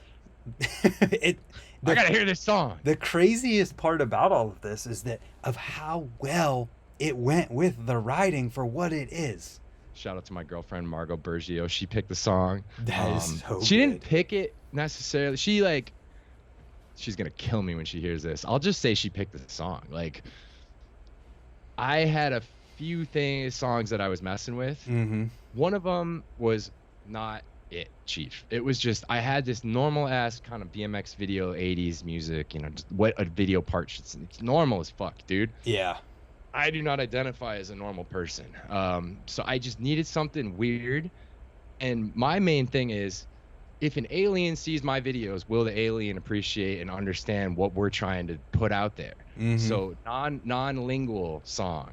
I got to hear this song. The craziest part about all of this is that of how well it went with the riding for what it is. Shout out to my girlfriend, Margot Bergio. She picked the song. That is so She good. didn't pick it necessarily. She's going to kill me when she hears this. I'll just say she picked the song. Like, I had a few songs that I was messing with. Mm-hmm. One of them was not it, Chief. It was just, I had this normal ass kind of BMX video 80s music, just what a video part should. It's normal as fuck, dude. Yeah. I do not identify as a normal person. So I just needed something weird. And my main thing is, if an alien sees my videos, will the alien appreciate and understand what we're trying to put out there? Mm-hmm. So non-lingual song,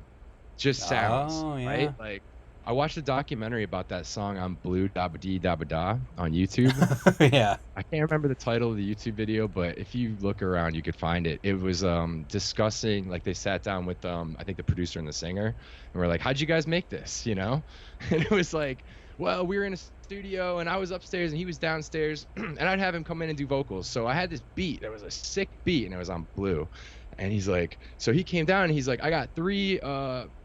just sounds, right? Like, I watched a documentary about that song on Blue Dabba Dee Dabba Da on YouTube. Yeah. I can't remember the title of the YouTube video, but if you look around, you could find it. It was discussing, like they sat down with I think the producer and the singer, and we're like, "How'd you guys make this?" You know? And it was like, "Well, we were in a studio, and I was upstairs, and he was downstairs, and I'd have him come in and do vocals. So I had this beat that was a sick beat, and it was on Blue." And he's like, so he came down and he's like, I got 3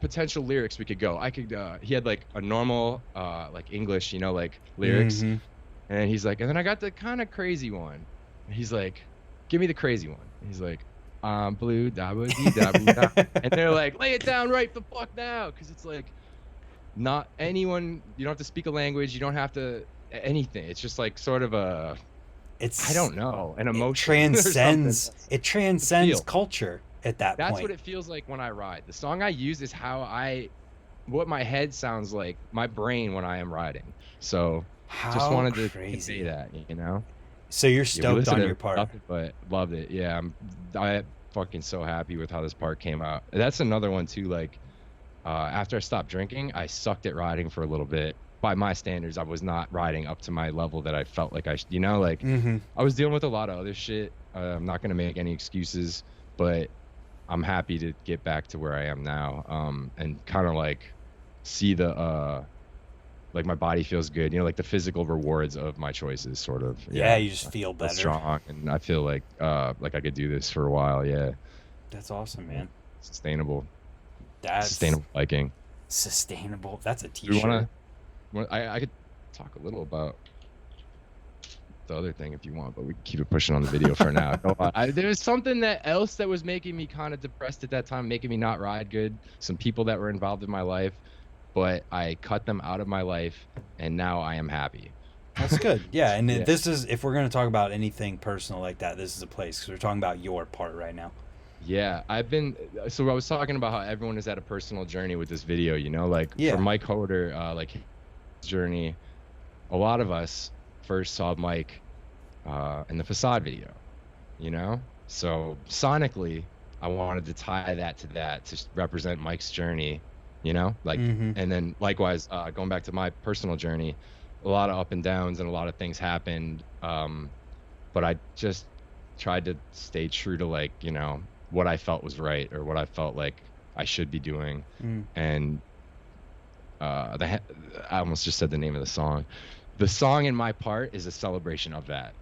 potential lyrics we could go. I could he had like a normal like English, you know, like lyrics. Mm-hmm. And he's like, and then I got the kind of crazy one. And he's like, give me the crazy one. And he's like, Blue dabba dee dabba da. And they're like, lay it down right the fuck now, because it's like not anyone, you don't have to speak a language, you don't have to anything. It's just like sort of a I don't know, an emotion. It transcends culture at that point. That's what it feels like when I ride. The song I use is what my head sounds like, my brain when I am riding. So just wanted to say that, you know. So you're stoked on your part. Nothing, but loved it. Yeah, I fucking so happy with how this part came out. That's another one too. Like after I stopped drinking, I sucked at riding for a little bit. By my standards, I was not riding up to my level that I felt like you know, like I was dealing with a lot of other shit. I'm not going to make any excuses, but I'm happy to get back to where I am now. And kind of like see the, like my body feels good, you know, like the physical rewards of my choices sort of. Yeah. You just feel better. Strong. And I feel like I could do this for a while. Yeah. That's awesome, man. Sustainable. That's sustainable biking. Sustainable. That's a t-shirt. I could talk a little about the other thing if you want, but we can keep it pushing on the video for now. There was something else that was making me kind of depressed at that time, making me not ride good. Some people that were involved in my life, but I cut them out of my life, and now I am happy. That's good. Yeah, and yeah. This is, if we're going to talk about anything personal like that, this is a place, because we're talking about your part right now. Yeah, so I was talking about how everyone is at a personal journey with this video, you know, like for Mike Hoder, like journey, a lot of us first saw Mike in the Facade video, you know, so sonically I wanted to tie that to represent Mike's journey, you know, like and then likewise going back to my personal journey, a lot of up and downs and a lot of things happened, but I just tried to stay true to, like, you know, what I felt was right or what I felt like I should be doing. And I almost just said the name of the song. The song in my part is a celebration of that,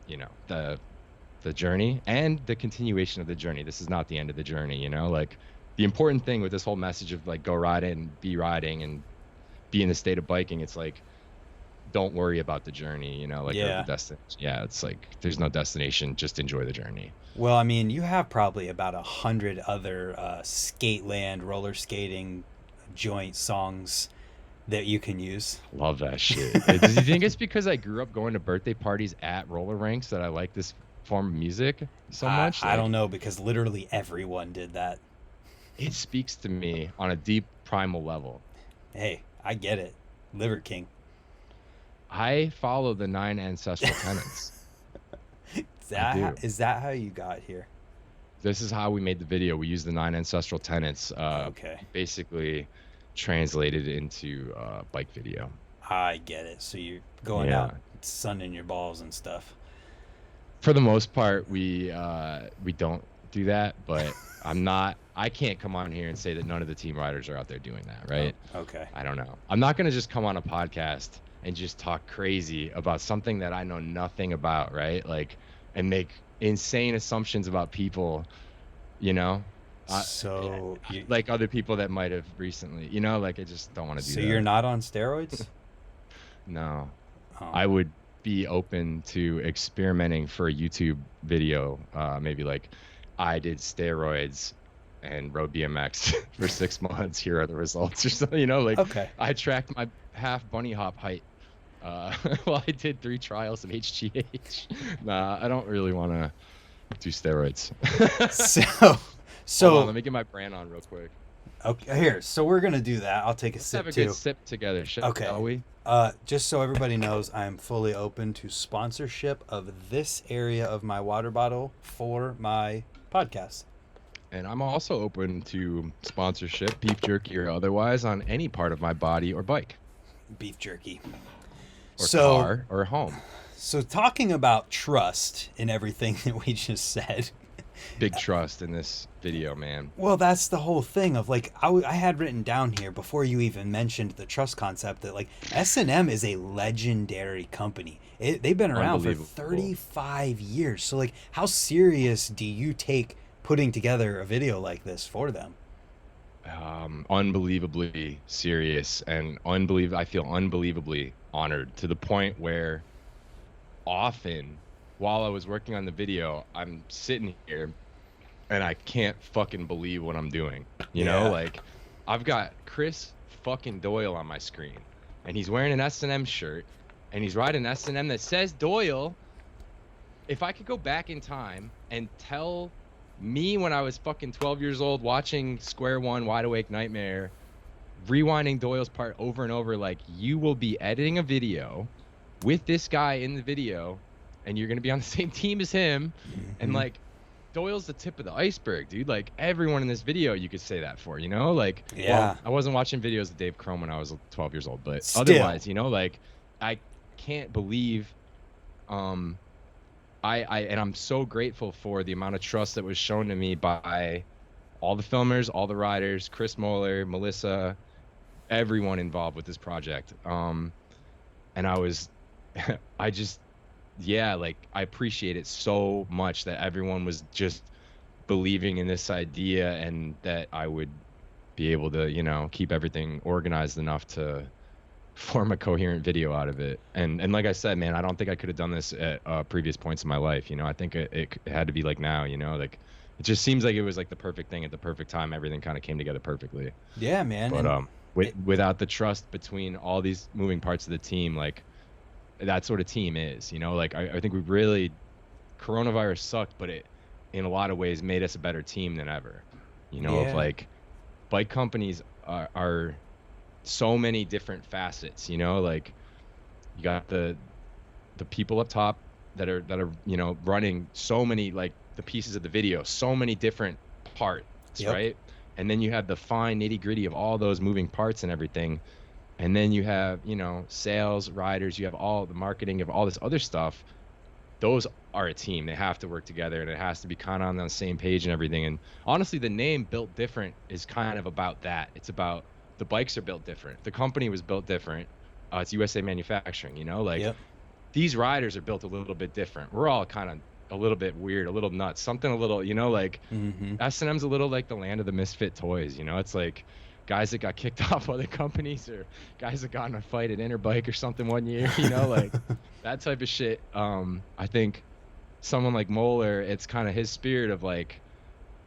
you know, the journey and the continuation of the journey. This is not the end of the journey, you know, like the important thing with this whole message of like go riding and be riding and be in the state of biking. It's like, don't worry about the journey, you know, like the destination. Yeah, it's like there's no destination, just enjoy the journey. Well, I mean, you have probably about 100 other skateland, roller skating joint songs that you can use. Love that shit. Do you think it's because I grew up going to birthday parties at roller rinks that I like this form of music so much? I don't know, because literally everyone did that. It speaks to me on a deep primal level. Hey, I get it. Liver King. I follow the 9 ancestral tenets. Is that how you got here? This is how we made the video. We used the 9 ancestral tenets. Basically translated into bike video. I get it. So you're going out sunning your balls and stuff. For the most part, we don't do that, but I can't come on here and say that none of the team riders are out there doing that, right? Oh, okay. I don't know. I'm not going to just come on a podcast and just talk crazy about something that I know nothing about, right? Like, and make insane assumptions about people, you know? Like other people that might have recently, you know, like I just don't want to do that. So you're not on steroids? No. Oh. I would be open to experimenting for a YouTube video, maybe like I did steroids and rode BMX for 6 months. Here are the results, or something, you know, like I tracked my half bunny hop height while I did 3 trials of HGH. Nah, I don't really want to do steroids. So hold on, let me get my brand on real quick. Okay, here. So we're gonna do that. I'll take a sip too. Let's have a good sip together, shall we? Just so everybody knows, I am fully open to sponsorship of this area of my water bottle for my podcast. And I'm also open to sponsorship, beef jerky or otherwise, on any part of my body or bike Beef jerky. or So, car or home. so talking about trust in everything that we just said. Big trust in this video, man. Well, that's the whole thing of like I had written down here before you even mentioned the trust concept that like S&M is a legendary company. They've been around for 35 years. So like, how serious do you take putting together a video like this for them? Unbelievably serious and I feel unbelievably honored, to the point where often while I was working on the video, I'm sitting here and I can't fucking believe what I'm doing. You know, like I've got Chris fucking Doyle on my screen, and he's wearing an S&M shirt, and he's riding an S&M that says Doyle. If I could go back in time and tell me when I was fucking 12 years old watching Square One, Wide Awake Nightmare, rewinding Doyle's part over and over, like, you will be editing a video with this guy in the video, and you're gonna be on the same team as him, and like, Doyle's the tip of the iceberg, dude. Like, everyone in this video you could say that for, you know? Like, well, I wasn't watching videos of Dave Chrome when I was 12 years old, but otherwise, you know, like, I can't believe and I'm so grateful for the amount of trust that was shown to me by all the filmers, all the riders, Chris Moeller, Melissa, everyone involved with this project. And I was, like, I appreciate it so much that everyone was just believing in this idea, and that I would be able to, you know, keep everything organized enough to form a coherent video out of it. And like I said, man, I don't think I could have done this at previous points in my life. You know, I think it had to be like now, you know, like it just seems like it was like the perfect thing at the perfect time. Everything kind of came together perfectly. Yeah, man. But without the trust between all these moving parts of the team, like, that sort of team is, you know, like I think we really, coronavirus sucked, but it in a lot of ways made us a better team than ever. You know, of like, bike companies are so many different facets, you know, like you got the people up top that are, you know, running so many, like, the pieces of the video, so many different parts, right? And then you have the fine nitty gritty of all those moving parts and everything. And then you have, you know, sales, riders, you have all the marketing, you have all this other stuff. Those are a team. They have to work together, and it has to be kind of on the same page and everything. And honestly, the name Built Different is kind of about that. It's about the bikes are built different. The company was built different. It's USA manufacturing, you know, like these riders are built a little bit different. We're all kind of a little bit weird, a little nuts, something a little, you know, like S&M's a little like the land of the misfit toys, you know. It's like guys that got kicked off other companies, or guys that got in a fight at Interbike or something one year, you know, like that type of shit. I think someone like Moeller, it's kind of his spirit of like,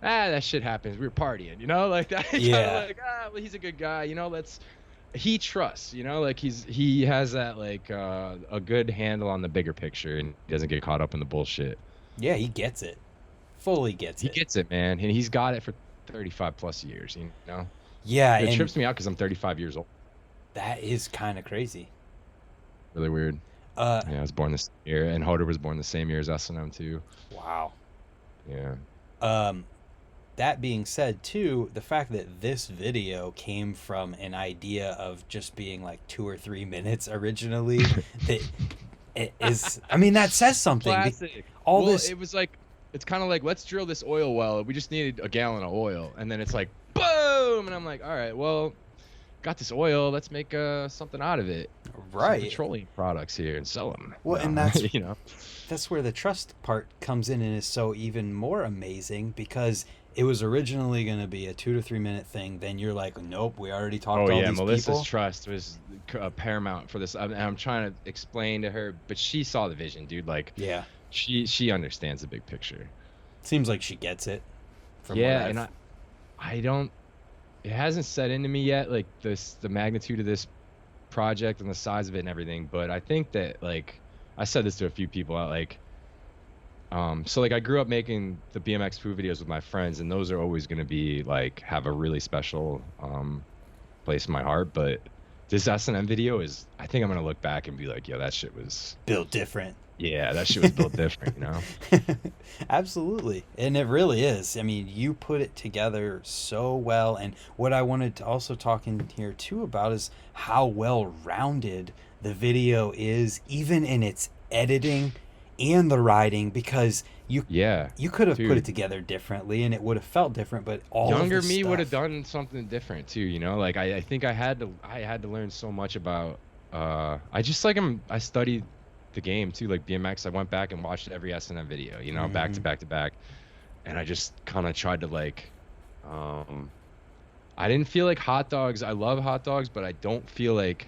that shit happens, we were partying, you know, like that. Like, well, he's a good guy, you know, he trusts, you know, like he has that, like, a good handle on the bigger picture, and doesn't get caught up in the bullshit. Yeah, he gets it. Fully gets it. He gets it, man. And he's got it for 35 plus years, you know? Yeah. It trips me out because I'm 35 years old. That is kind of crazy. Really weird. Yeah, I was born this year, and Hoder was born the same year as S&M too. Wow. Yeah. That being said, too, the fact that this video came from an idea of just being like 2 or 3 minutes originally, it is, I mean, that says something. Classic. It was like, it's kind of like, let's drill this oil well. We just needed a gallon of oil. And then it's like, boom! And I'm like, all right, well, got this oil. Let's make something out of it. Right. Some petroleum products here and sell them. Well, and that's, you know, that's where the trust part comes in, and is so even more amazing, because it was originally going to be a 2 to 3 minute thing. Then you're like, nope, we already talked to all these Melissa's people. trust was paramount for this. I'm trying to explain to her, but she saw the vision, dude. Like, she understands the big picture. Seems like she gets it. And I don't. It hasn't set into me yet, like the magnitude of this project and the size of it and everything. But I think that, like, I said this to a few people, like, so like I grew up making the BMX food videos with my friends, and those are always going to be like, have a really special place in my heart. But this S&M video is, I think I'm going to look back and be like, yo, that shit was built different. Yeah, that shit was built different, you know? Absolutely. And it really is. I mean, you put it together so well. And what I wanted to also talk in here too about is how well rounded the video is, even in its editing and the writing, because Yeah, you could have put it dude. together differently and it would have felt different, but all of the Younger me would have stuff. done something different too, you know? Like I think I had to learn so much about I just like I studied the game too, like BMX. I went back and watched every S&M video, you know, back to Hmm. back to back. And I just kind of tried to like um I didn't feel like hot dogs. I love hot dogs, but I don't feel like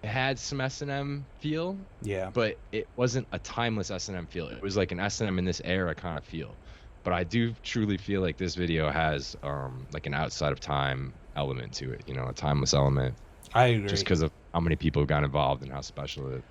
it had some S&M feel, Yeah. but it wasn't a timeless S&M feel. It was like an S&M in this era kind of feel. But I do truly feel like this video has like an outside of time element to it, you know, a timeless element, I just agree. because of how many people got involved and how special it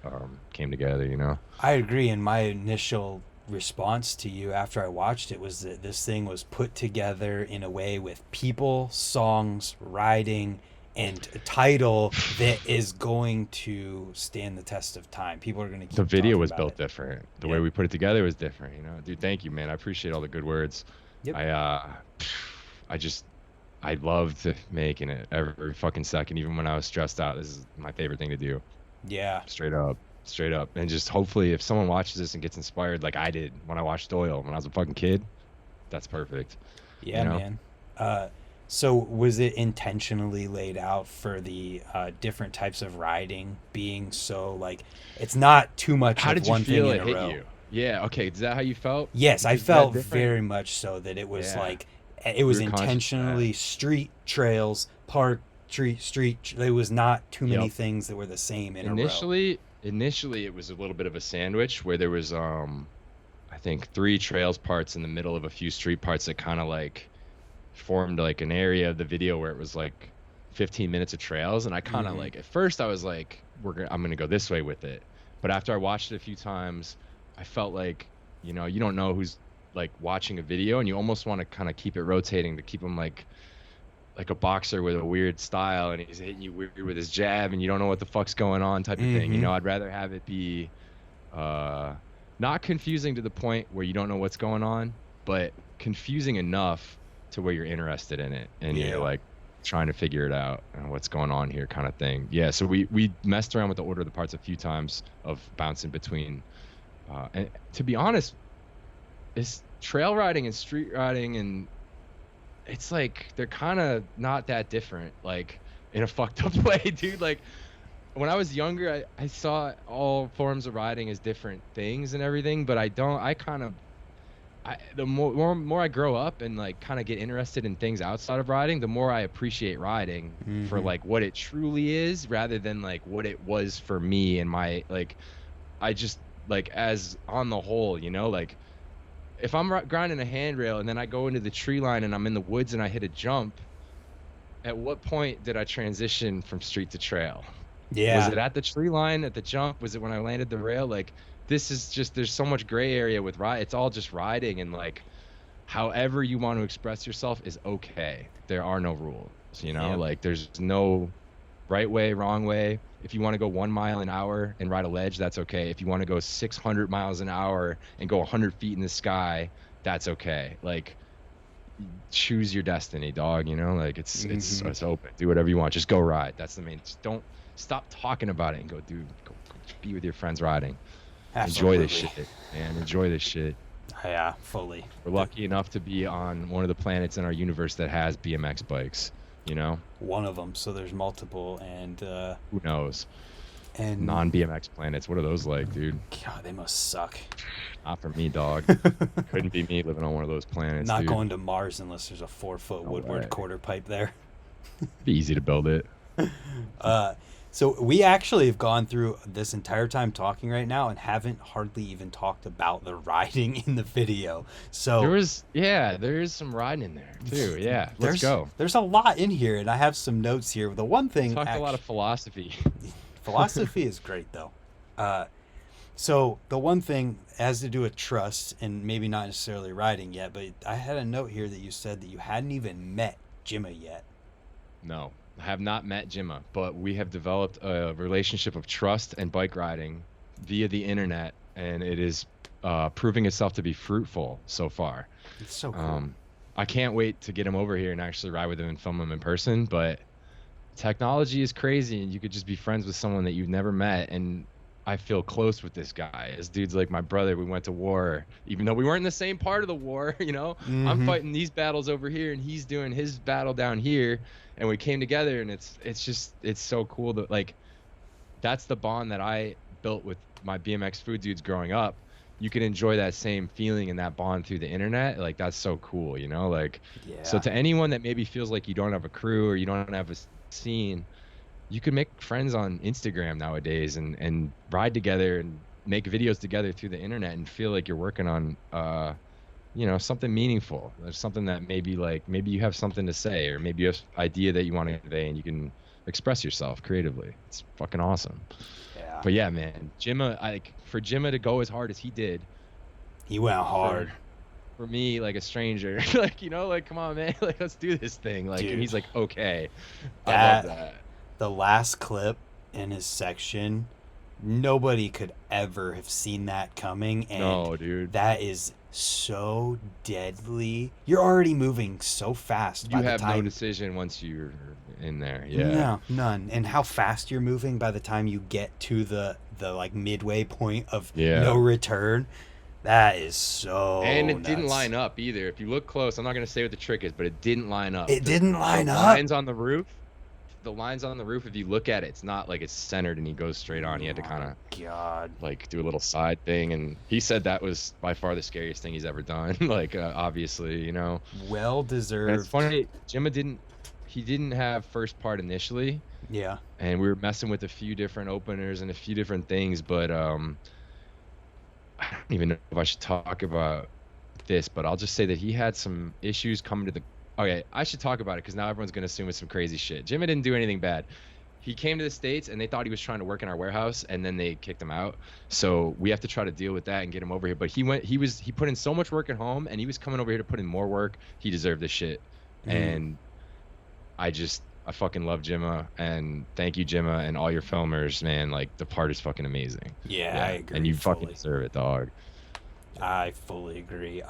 came together, you know. I agree. And my initial response to you after I watched it was that this thing was put together in a way with people, songs, writing, and a title that is going to stand the test of time. People are going to The keep video talking was about built it. different. The way Yep. we put it together was different, you know. Dude, thank you, man. I appreciate all the good words. Yep. I I just I love to making it every fucking second, even when I was stressed out. This is my favorite thing to do. Yeah. Straight up. Straight up. And just hopefully if someone watches this and gets inspired like I did when I watched Doyle when I was a fucking kid, that's perfect. You Yeah, know? man. Uh, so was it intentionally laid out for the different types of riding being so like it's not too much How of did you one thing feel in it a hit row? you? Yeah, okay. Is that how you felt? Yes, I Was that felt different? very much so that it was Yeah. like it We was were conscious of that. intentionally street trails, park, street. There was not too many Yep. things that were the same in a row. Initially it was a little bit of a sandwich where there was I think three trails parts in the middle of a few street parts that kind of like formed like an area of the video where it was like 15 minutes of trails. And I kind of Hmm. like, at first I was like, I'm going to go this way with it. But after I watched it a few times, I felt like, you know, you don't know who's like watching a video and you almost want to kind of keep it rotating to keep them like a boxer with a weird style and he's hitting you weird with his jab and you don't know what the fuck's going on type of thing. You Hmm. know, I'd rather have it be uh not confusing to the point where you don't know what's going on, but confusing enough to where you're interested in it and you're Yeah. like trying to figure it out and what's going on here kind of thing. Yeah, so we messed around with the order of the parts a few times of bouncing between and to be honest, it's trail riding and street riding and it's like they're kind of not that different like in a fucked up way, dude. Like when I was younger, I saw all forms of riding as different things and everything, but I don't. I kind of, the more I grow up and like kind of get interested in things outside of riding, the more I appreciate riding for Hmm. like what it truly is, rather than like what it was for me and my like. I just like as on the whole, you know, like if I'm grinding a handrail and then I go into the tree line and I'm in the woods and I hit a jump, at what point did I transition from street to trail? Was Yeah. it at the tree line at the jump? Was it when I landed the rail? Like this is just there's so much gray area with ride. It's all just riding and like however you want to express yourself is okay. There are no rules, you know? Yep. Like there's no right way, wrong way. If you want to go 1 mile an hour and ride a ledge, that's okay. If you want to go 600 miles an hour and go 100 feet in the sky, that's okay. Like choose your destiny, dog. You know, like Hmm. it's open. Do whatever you want. Just go ride. That's the main. Just don't stop talking about it and go be with your friends riding. Enjoy this Absolutely. shit, man. Enjoy this shit. Yeah, fully. We're lucky enough to be on one of the planets in our universe that has BMX bikes. You know, One of them. So there's multiple, who knows? and Non-BMX planets. What are those like, dude? God, they must suck. Not for me, dog. Couldn't be me living on one of those planets, Not dude. going to Mars unless there's a 4 foot No Woodward way. quarter pipe there. Be easy to build it. Uh, so we actually have gone through this entire time talking right now and haven't hardly even talked about the riding in the video. So There is some riding in there too. Yeah, let's there's go. there's a lot in here, and I have some notes here. The one thing, Talked a lot of actually, philosophy. philosophy is great though. Uh, so the one thing has to do with trust, and maybe not necessarily riding yet, but I had a note here that you said that you hadn't even met Jimma yet. No, I have not met Jimma, but we have developed a relationship of trust and bike riding via the internet and it is proving itself to be fruitful so far. It's so cool. I can't wait to get him over here and actually ride with him and film him in person, but technology is crazy, and you could just be friends with someone that you've never met. And I feel close with this guy. This dude's like my brother. We went to war, even though we weren't in the same part of the war. You know, I'm fighting these battles over here, and he's doing his battle down here, and we came together. And it's so cool that, like, that's the bond that I built with my BMX food dudes growing up. You can enjoy that same feeling and that bond through the internet. Like, that's so cool, you know? Like, so to anyone that maybe feels like you don't have a crew or you don't have a scene, you can make friends on Instagram nowadays and ride together and make videos together through the internet and feel like you're working on you know, something meaningful. There's something that maybe you have something to say, or maybe you have an idea that you want to convey, and you can express yourself creatively. It's fucking awesome. Yeah. But yeah, man, for Jimma to go as hard as he did, he went hard. For me, like a stranger, like, you know, like, come on, man, like, let's do this thing. Like, dude, and he's like, okay. I love that. The last clip in his section, nobody could ever have seen that coming. And no, dude, that is so deadly. You're already moving so fast. You have no decision once you're in there. Yeah. No, none. And how fast you're moving by the time you get to the like midway point of no return. That is so And it nuts. Didn't line up either. If you look close, I'm not going to say what the trick is, but it didn't line up. It didn't line up? The lines on the roof, if you look at it, it's not like it's centered and he goes straight on. He had to kind of like do a little side thing. And he said that was by far the scariest thing he's ever done. Like, obviously, you know. Well deserved. And it's funny, Jimma didn't have first part initially. Yeah. And we were messing with a few different openers and a few different things, but I don't even know if I should talk about this, but I'll just say that he had some issues coming to the... Okay, I should talk about it because now everyone's going to assume it's some crazy shit. Jimma didn't do anything bad. He came to the States and they thought he was trying to work in our warehouse, and then they kicked him out. So we have to try to deal with that and get him over here. But he put in so much work at home, and he was coming over here to put in more work. He deserved this shit. And I fucking love Jimma, and thank you, Jimma, and all your filmers, man. Like, the part is fucking amazing. Yeah, I agree. And you fucking deserve it, dog. I fully agree.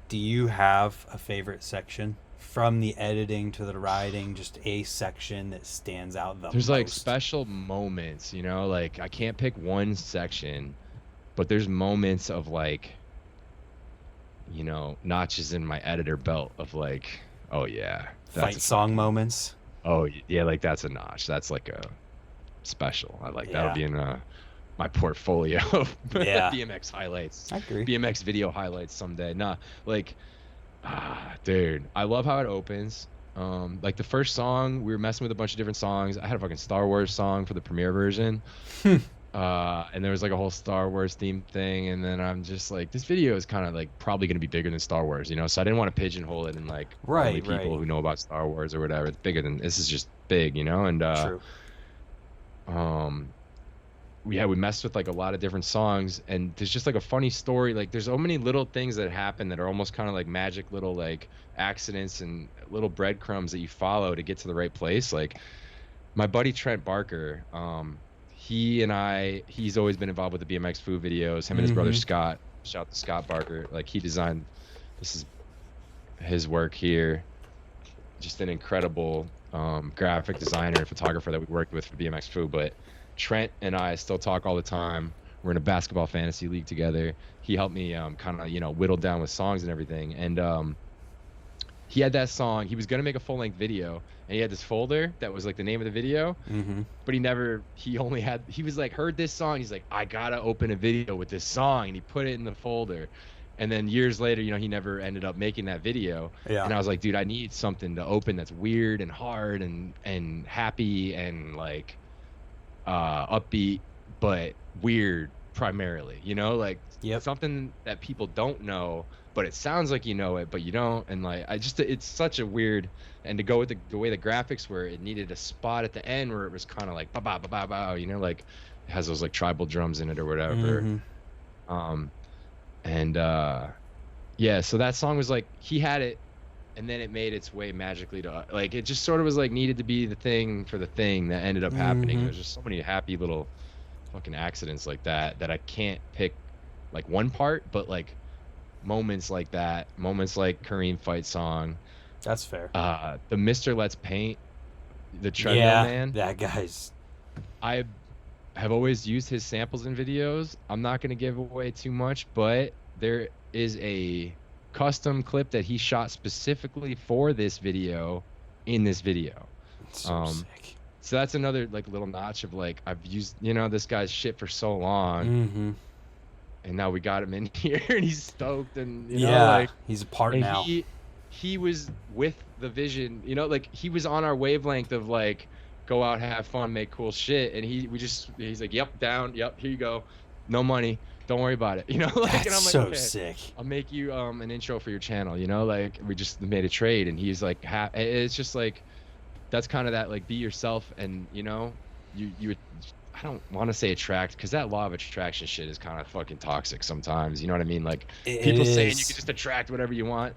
Do you have a favorite section from the editing to the riding? Just a section that stands out the most? There's like special moments, you know. Like, I can't pick one section, but there's moments of, like, you know, notches in my editor belt of, like, oh yeah, fight song moments. Oh yeah, like, that's a notch. That's like a special. I like that'll be in my portfolio of BMX highlights. I agree. BMX video highlights someday. Nah, like, dude, I love how it opens. Like, the first song, we were messing with a bunch of different songs. I had a fucking Star Wars song for the premiere version. And there was like a whole Star Wars theme thing, and then I'm just like, this video is kind of like probably going to be bigger than Star Wars, you know, so I didn't want to pigeonhole it in like only people who know about Star Wars or whatever. It's bigger than this, is just big, you know. And True. We messed with like a lot of different songs, and there's just like a funny story. Like, there's so many little things that happen that are almost kind of like magic little like accidents and little breadcrumbs that you follow to get to the right place. Like, my buddy Trent Barker, he's always been involved with the BMX food videos. Him and his brother Scott, shout out to Scott Barker. Like, he designed, this is his work here. Just an incredible graphic designer and photographer that we worked with for BMX food. But Trent and I still talk all the time. We're in a basketball fantasy league together. He helped me kind of, you know, whittle down with songs and everything. And he had that song. He was going to make a full-length video, and he had this folder that was like the name of the video, but he was like, heard this song. He's like, I got to open a video with this song. And he put it in the folder. And then years later, you know, he never ended up making that video. Yeah. And I was like, dude, I need something to open that's weird and hard and happy and like upbeat, but weird primarily, you know, like something that people don't know, but it sounds like you know it, but you don't. And like, it's such a weird, and to go with the way the graphics were, it needed a spot at the end where it was kind of like ba ba ba ba ba, you know, like it has those like tribal drums in it or whatever. So that song was like, he had it, and then it made its way magically to, like, it just sort of was like needed to be the thing for the thing that ended up happening. There's just so many happy little fucking accidents like that I can't pick like one part, but like moments like that, moments like Kareem fight song. That's fair. The Mr. Let's Paint, the treadmill Yeah, man. that guy's. I have always used his samples in videos. I'm not going to give away too much, but there is a custom clip that he shot specifically for this video in this video. So sick. So that's another like little notch of like, I've used, you know, this guy's shit for so long, and now we got him in here and he's stoked, and you know, like he's a part now. He was with the vision, you know, like he was on our wavelength of like, go out, have fun, make cool shit, and he's like, yep, down, yep, here you go, no money, don't worry about it, you know, like. That's and I'm like, so okay, sick. I'll make you an intro for your channel, you know, like we just made a trade, and he's like, it's just like, that's kind of that like be yourself, and you know, you I don't want to say attract, because that law of attraction shit is kind of fucking toxic sometimes, you know what I mean? Like people saying you can just attract whatever you want.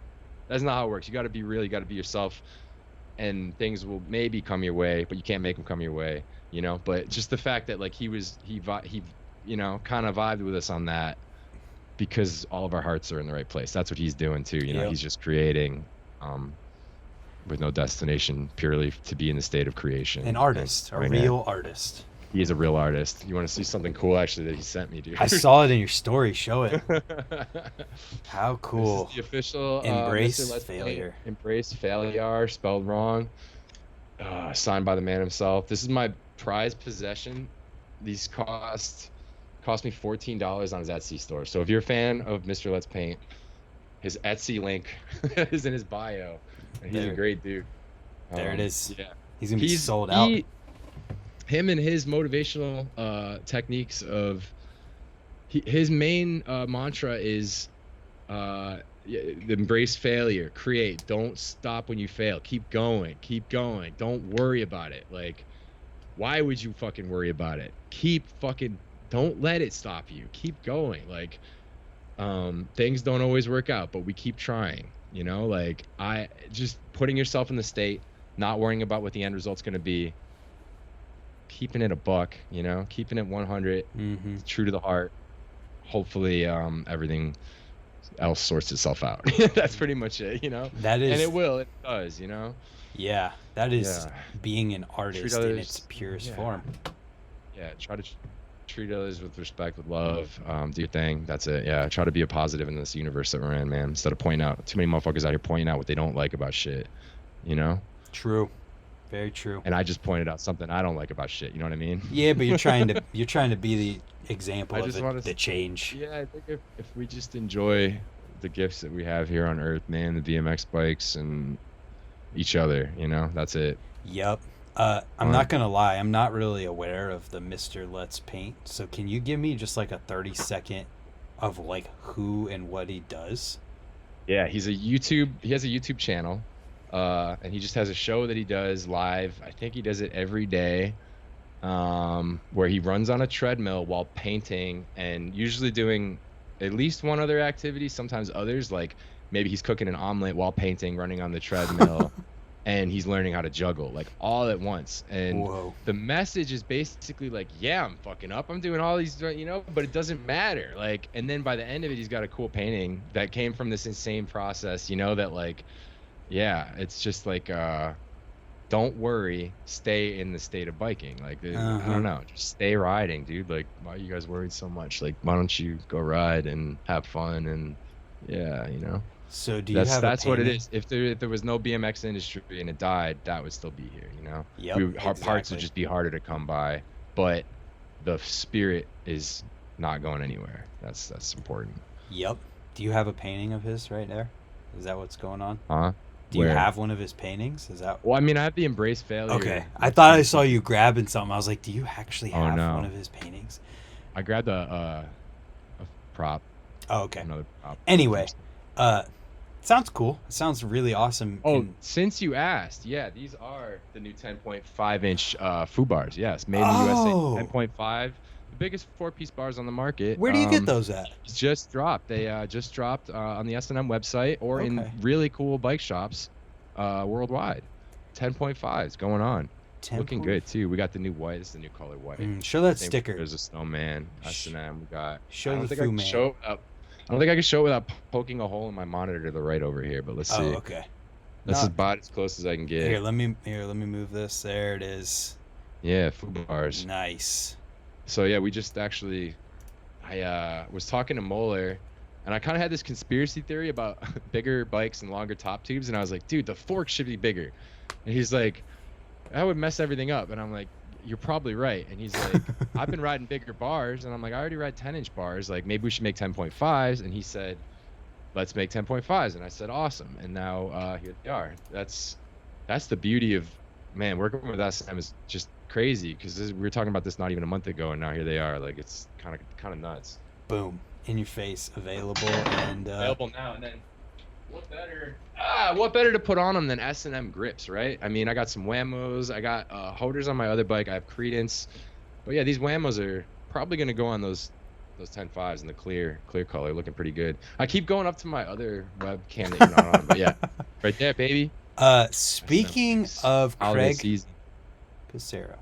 That's not how it works. You got to be real, you got to be yourself, and things will maybe come your way, but you can't make them come your way, you know. But just the fact that like he you know, kind of vibed with us on that, because all of our hearts are in the right place. That's what he's doing too, you know. He's just creating with no destination, purely to be in the state of creation. An artist, a real artist. He is a real artist. You want to see something cool actually that he sent me, dude? I saw it in your story. Show it. How cool. This is the official Embrace Failure. Embrace Failure, spelled wrong. Signed by the man himself. This is my prized possession. These cost me $14 on his Etsy store. So if you're a fan of Mr. Let's Paint, his Etsy link is in his bio. And he's a great dude. There it is. Yeah. He's going to be sold out. Him and his motivational techniques of his main mantra is embrace failure, create, don't stop when you fail, keep going, don't worry about it. Like, why would you fucking worry about it? Don't let it stop you, keep going. Like, things don't always work out, but we keep trying, you know. Like, I just putting yourself in the state, not worrying about what the end result's going to be, keeping it a buck, you know, keeping it 100, true to the heart. Hopefully everything else sorts itself out. That's pretty much it, you know. That is, and it does, you know. Yeah, that is being an artist in its purest form. Yeah, try to treat others with respect, with love. Do your thing. That's it. Yeah, try to be a positive in this universe that we're in, man, instead of pointing out too many motherfuckers out here pointing out what they don't like about shit, you know. True. Very true. And I just pointed out something I don't like about shit. You know what I mean? Yeah, but you're trying to be the example of the change. Yeah, I think if we just enjoy the gifts that we have here on Earth, man, the BMX bikes and each other, you know, that's it. Yep. I'm not gonna lie, I'm not really aware of the Mr. Let's Paint. So can you give me just like a 30-second of like who and what he does? Yeah, he has a YouTube channel. And he just has a show that he does live. I think he does it every day, where he runs on a treadmill while painting, and usually doing at least one other activity, sometimes others, like maybe he's cooking an omelet while painting, running on the treadmill, and he's learning how to juggle, like all at once. And the message is basically like, yeah, I'm fucking up, I'm doing all these, you know, but it doesn't matter. Like, and then by the end of it, he's got a cool painting that came from this insane process, you know, that like, yeah, it's just like, don't worry, stay in the state of biking. Like, I don't know, just stay riding, dude. Like, why are you guys worried so much? Like, why don't you go ride and have fun? And yeah, you know. So do you have that's what it is. If there was no BMX industry and it died, that would still be here, you know. Yep, parts would just be harder to come by, but the spirit is not going anywhere. That's important. Yep. Do you have a painting of his right there? Is that what's going on? Do Where? you have one of his paintings? Is that? Well, I mean, I have the Embrace Failure. Okay, I thought I saw you grabbing something. I was like, do you actually have one of his paintings? I grabbed a prop. Oh, okay. Another prop. Anyway, sounds cool. It sounds really awesome. Oh, since you asked, yeah, these are the new 10.5-inch FUBARs. Yes, made in the USA. 10.5. Biggest 4-piece bars on the market. Where do you get those at? Just dropped. They just dropped on the S&M website or in really cool bike shops worldwide. 10.5s going on. looking good too. We got the new white. It's the new color white. Show that Same sticker. There's a snowman. S&M. We got. Show I don't the think Fu I can Man. show up. I don't think I can show it without poking a hole in my monitor to the right over here. But let's see. Oh, okay. That's about as close as I can get. Here, let me move this. There it is. Yeah, Fu bars. Nice. So yeah, we just actually, I was talking to Moeller, and I kind of had this conspiracy theory about bigger bikes and longer top tubes, and I was like, dude, the fork should be bigger. And he's like, that would mess everything up. And I'm like, you're probably right. And he's like, I've been riding bigger bars, and I'm like, I already ride 10-inch bars. Like maybe we should make 10.5s. And he said, let's make 10.5s. And I said, awesome. And now here they are. That's the beauty of, man, working with S&M is just crazy, because we were talking about this not even a month ago, and now here they are. Like, it's kind of nuts. Boom, in your face, available, and available now. And then what better to put on them than S&M grips, right? I mean, I got some Whammos, I got holders on my other bike, I have Credence, but yeah, these Whammos are probably gonna go on those 10.5s in the clear color, looking pretty good. I keep going up to my other webcam that you're not on, but yeah, right there, baby. Speaking of Craig season. Pissarro.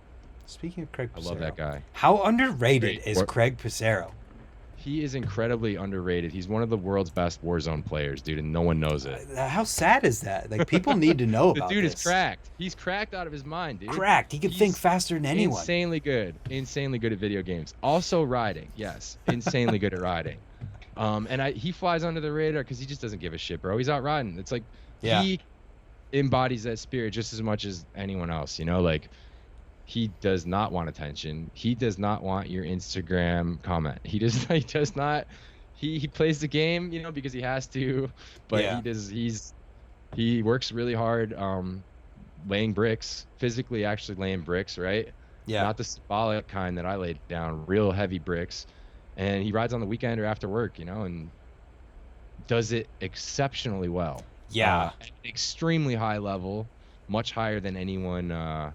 Speaking of Craig Pissarro. I love that guy. How underrated is Craig Pissarro? He is incredibly underrated. He's one of the world's best Warzone players, dude, and no one knows it. How sad is that? Like, people need to know about this. The dude is cracked. He's cracked out of his mind, dude. Cracked. He can think faster than anyone. Insanely good at video games. Also riding. Yes, insanely good at riding. And he flies under the radar because he just doesn't give a shit, bro. He's out riding. It's like he embodies that spirit just as much as anyone else, you know, like. He does not want attention. He does not want your Instagram comment. He does not. He plays the game, you know, because he has to. But he works really hard, laying bricks, physically actually laying bricks, right? Yeah. Not the symbolic kind that I laid down, real heavy bricks. And he rides on the weekend or after work, you know, and does it exceptionally well. Yeah. At an extremely high level, much higher than anyone.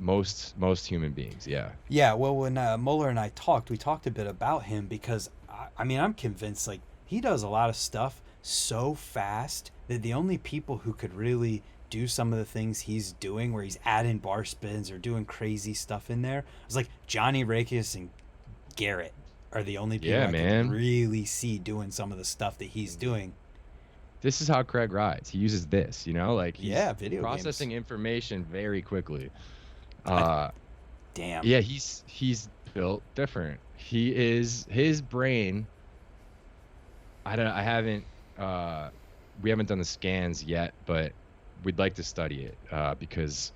Most human beings, yeah. Well, when Moeller and I talked, we talked a bit about him because I mean, I'm convinced like he does a lot of stuff so fast that the only people who could really do some of the things he's doing, where he's adding bar spins or doing crazy stuff in there, is like Johnny Rakes and Garrett are the only people I can really see doing some of the stuff that he's doing. This is how Craig rides. He uses this, you know, like he's video processing information very quickly. Damn. Yeah, he's built different. His brain. We haven't done the scans yet, but we'd like to study it because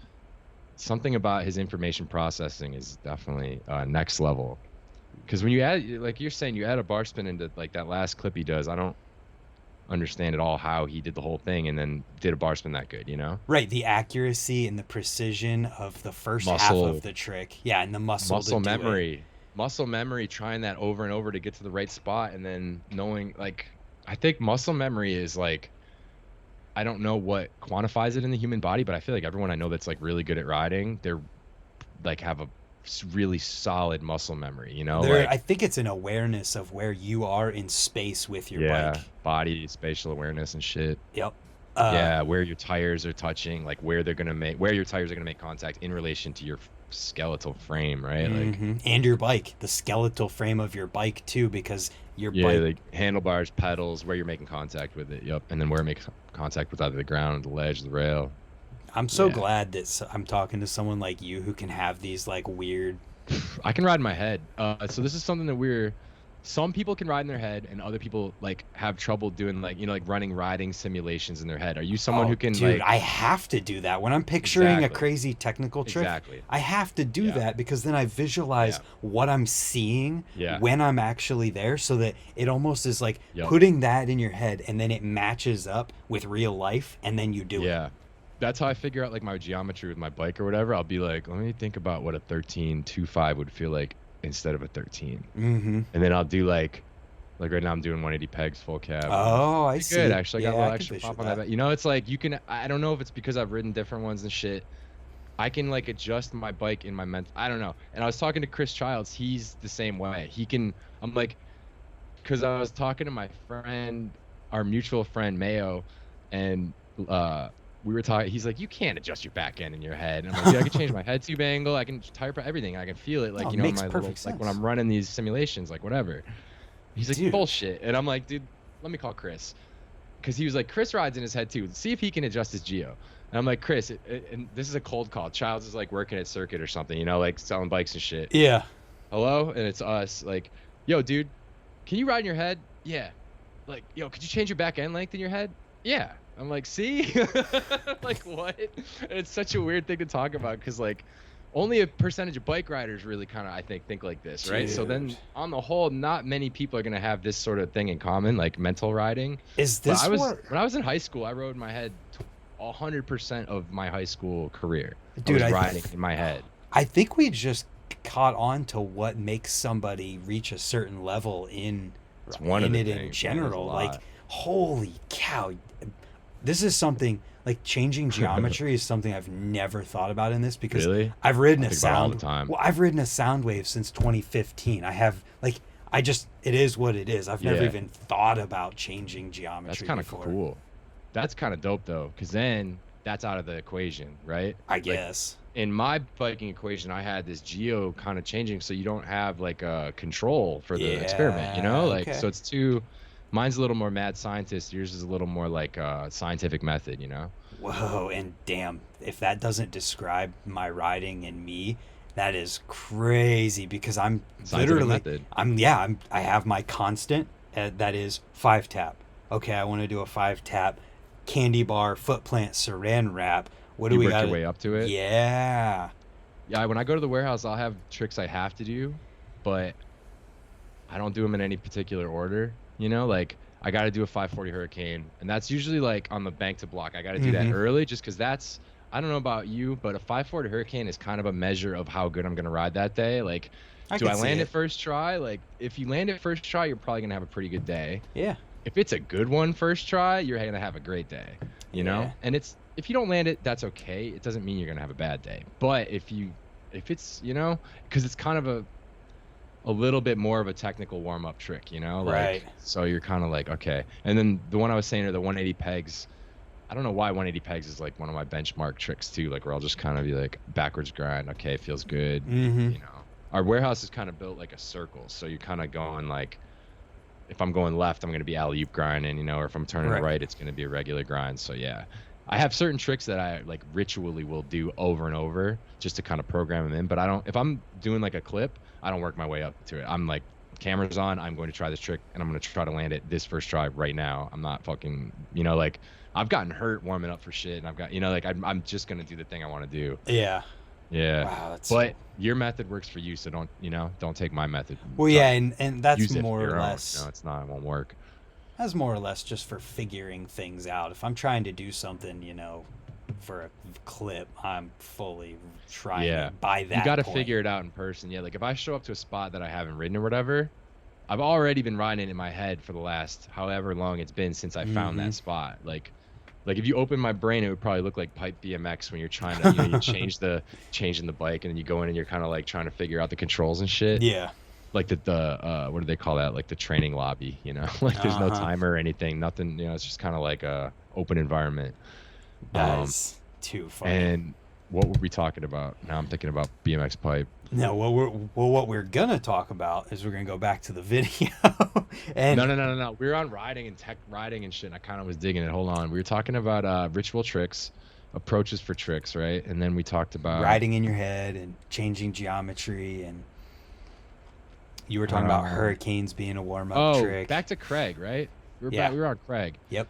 something about his information processing is definitely next level. Because when you add, like you're saying, you add a bar spin into like that last clip he does, I don't understand at all how he did the whole thing and then did a bar spin that good, you know? Right, the accuracy and the precision of the first half of the trick. Yeah, and the muscle memory. Muscle memory, trying that over and over to get to the right spot, and then knowing, like, I think muscle memory is like, I don't know what quantifies it in the human body, but I feel like everyone I know that's like really good at riding, they're like have a really solid muscle memory, you know? Like, I think it's an awareness of where you are in space with your bike. Body, spatial awareness and shit. Yep. Where your tires are touching, like where your tires are gonna make contact in relation to your skeletal frame, right? Like, and your bike, the skeletal frame of your bike too, because your bike, like handlebars, pedals, where you're making contact with it. Yep. And then where it makes contact with either the ground, the ledge, the rail. I'm so glad that I'm talking to someone like you who can have these like weird. I can ride in my head. So this is something that some people can ride in their head, and other people like have trouble doing like, you know, like running riding simulations in their head. Are you someone who can? Dude, I have to do that when I'm picturing a crazy technical trick. Exactly. I have to do that because then I visualize what I'm seeing when I'm actually there, so that it almost is like putting that in your head, and then it matches up with real life, and then you do it. Yeah. That's how I figure out like my geometry with my bike or whatever. I'll be like, let me think about what a 13.25 would feel like instead of a 13. And then I'll do like right now I'm doing 180 pegs full cab. Oh, I see. Good, actually. I got a little extra pop on that. You know, it's like you can, I don't know if it's because I've ridden different ones and shit. I can like adjust my bike in my mental, I don't know. And I was talking to Chris Childs. He's the same way. I'm like, because I was talking to my friend, our mutual friend Mayo, and we were talking. He's like, you can't adjust your back end in your head. And I'm like, dude, I can change my head tube angle. I can tire everything. I can feel it, like, you know, in my little, like when I'm running these simulations, like whatever. He's like, bullshit. And I'm like, dude, let me call Chris, because he was like, Chris rides in his head too. See if he can adjust his geo. And I'm like, Chris, and this is a cold call. Childs is like working at Circuit or something, you know, like selling bikes and shit. Yeah. Hello, and it's us. Like, yo, dude, can you ride in your head? Yeah. Like, yo, could you change your back end length in your head? Yeah. I'm like, see? Like, what? It's such a weird thing to talk about, because like only a percentage of bike riders really kind of, I think like this, right? Dude. So then on the whole, not many people are going to have this sort of thing in common, like mental riding. Is this when I was in high school, I rode in my head 100% of my high school career. Dude, I was riding in my head. I think we just caught on to what makes somebody reach a certain level in it in general. Like, holy cow. This is something like changing geometry is something I've never thought about in this, because I've ridden a sound well, I've ridden a sound wave since 2015. I have like, it is what it is. I've never even thought about changing geometry. That's kind of cool. That's kind of dope though, because then that's out of the equation, right? I guess. Like, in my biking equation, I had this geo kind of changing, so you don't have like a control for the experiment, you know? Like, so it's mine's a little more mad scientist, yours is a little more like scientific method, you know? Whoa, and damn, if that doesn't describe my riding and me, that is crazy, because I'm literally, I have my constant, that is 5-tap. Okay, I want to do a 5-tap candy bar foot plant saran wrap. What do we got? You work your way up to it? Yeah. Yeah, when I go to the warehouse, I'll have tricks I have to do, but I don't do them in any particular order. You know, like I got to do a 540 Hurricane, and that's usually like on the bank to block. I got to do that early, just because that's, I don't know about you, but a 540 Hurricane is kind of a measure of how good I'm going to ride that day. Like, do I land it first try? Like, if you land it first try, you're probably going to have a pretty good day. Yeah. If it's a good one first try, you're going to have a great day, you know? And if you don't land it, that's okay. It doesn't mean you're going to have a bad day. But if it's, you know, because it's kind of a little bit more of a technical warm-up trick, you know? Like, so you're kind of like, okay. And then the one I was saying are the 180 pegs. I don't know why 180 pegs is like one of my benchmark tricks too. Like, where I'll just kind of be like backwards grind. Okay, it feels good. You know, our warehouse is kind of built like a circle. So you're kind of going like, if I'm going left, I'm going to be alley-oop grinding, you know, or if I'm turning right, it's going to be a regular grind. So yeah, I have certain tricks that I like ritually will do over and over just to kind of program them in. But I don't, if I'm doing like a clip, I don't work my way up to it. I'm like, camera's on, I'm going to try this trick and I'm going to try to land it this first try right now. I'm not fucking, you know, like I've gotten hurt warming up for shit, and I've got, you know, like I'm just going to do the thing I want to do. Yeah. Yeah. Wow, but your method works for you, so don't take my method. Well, yeah, and that's more or less. No, it's not. It won't work. That's more or less just for figuring things out. If I'm trying to do something, you know, for a clip, I'm fully trying to by that. You got to figure it out in person. Yeah, like if I show up to a spot that I haven't ridden or whatever, I've already been riding it in my head for the last however long it's been since I found that spot. Like if you open my brain, it would probably look like pipe BMX when you're trying to, you know, you changing the bike, and then you go in and you're kind of like trying to figure out the controls and shit. Yeah. Like the what do they call that? Like the training lobby, you know, like there's no timer or anything, nothing, you know, it's just kind of like a open environment. That's too funny. And what were we talking about? Now I'm thinking about BMX pipe. No, what we're gonna talk about is we're gonna go back to the video. And No. We were on riding and tech riding and shit. And I kind of was digging it. Hold on. We were talking about ritual tricks, approaches for tricks, right? And then we talked about riding in your head and changing geometry, and you were talking about hurricanes being a warm-up trick. Back to Craig, right? We were on Craig. Yep.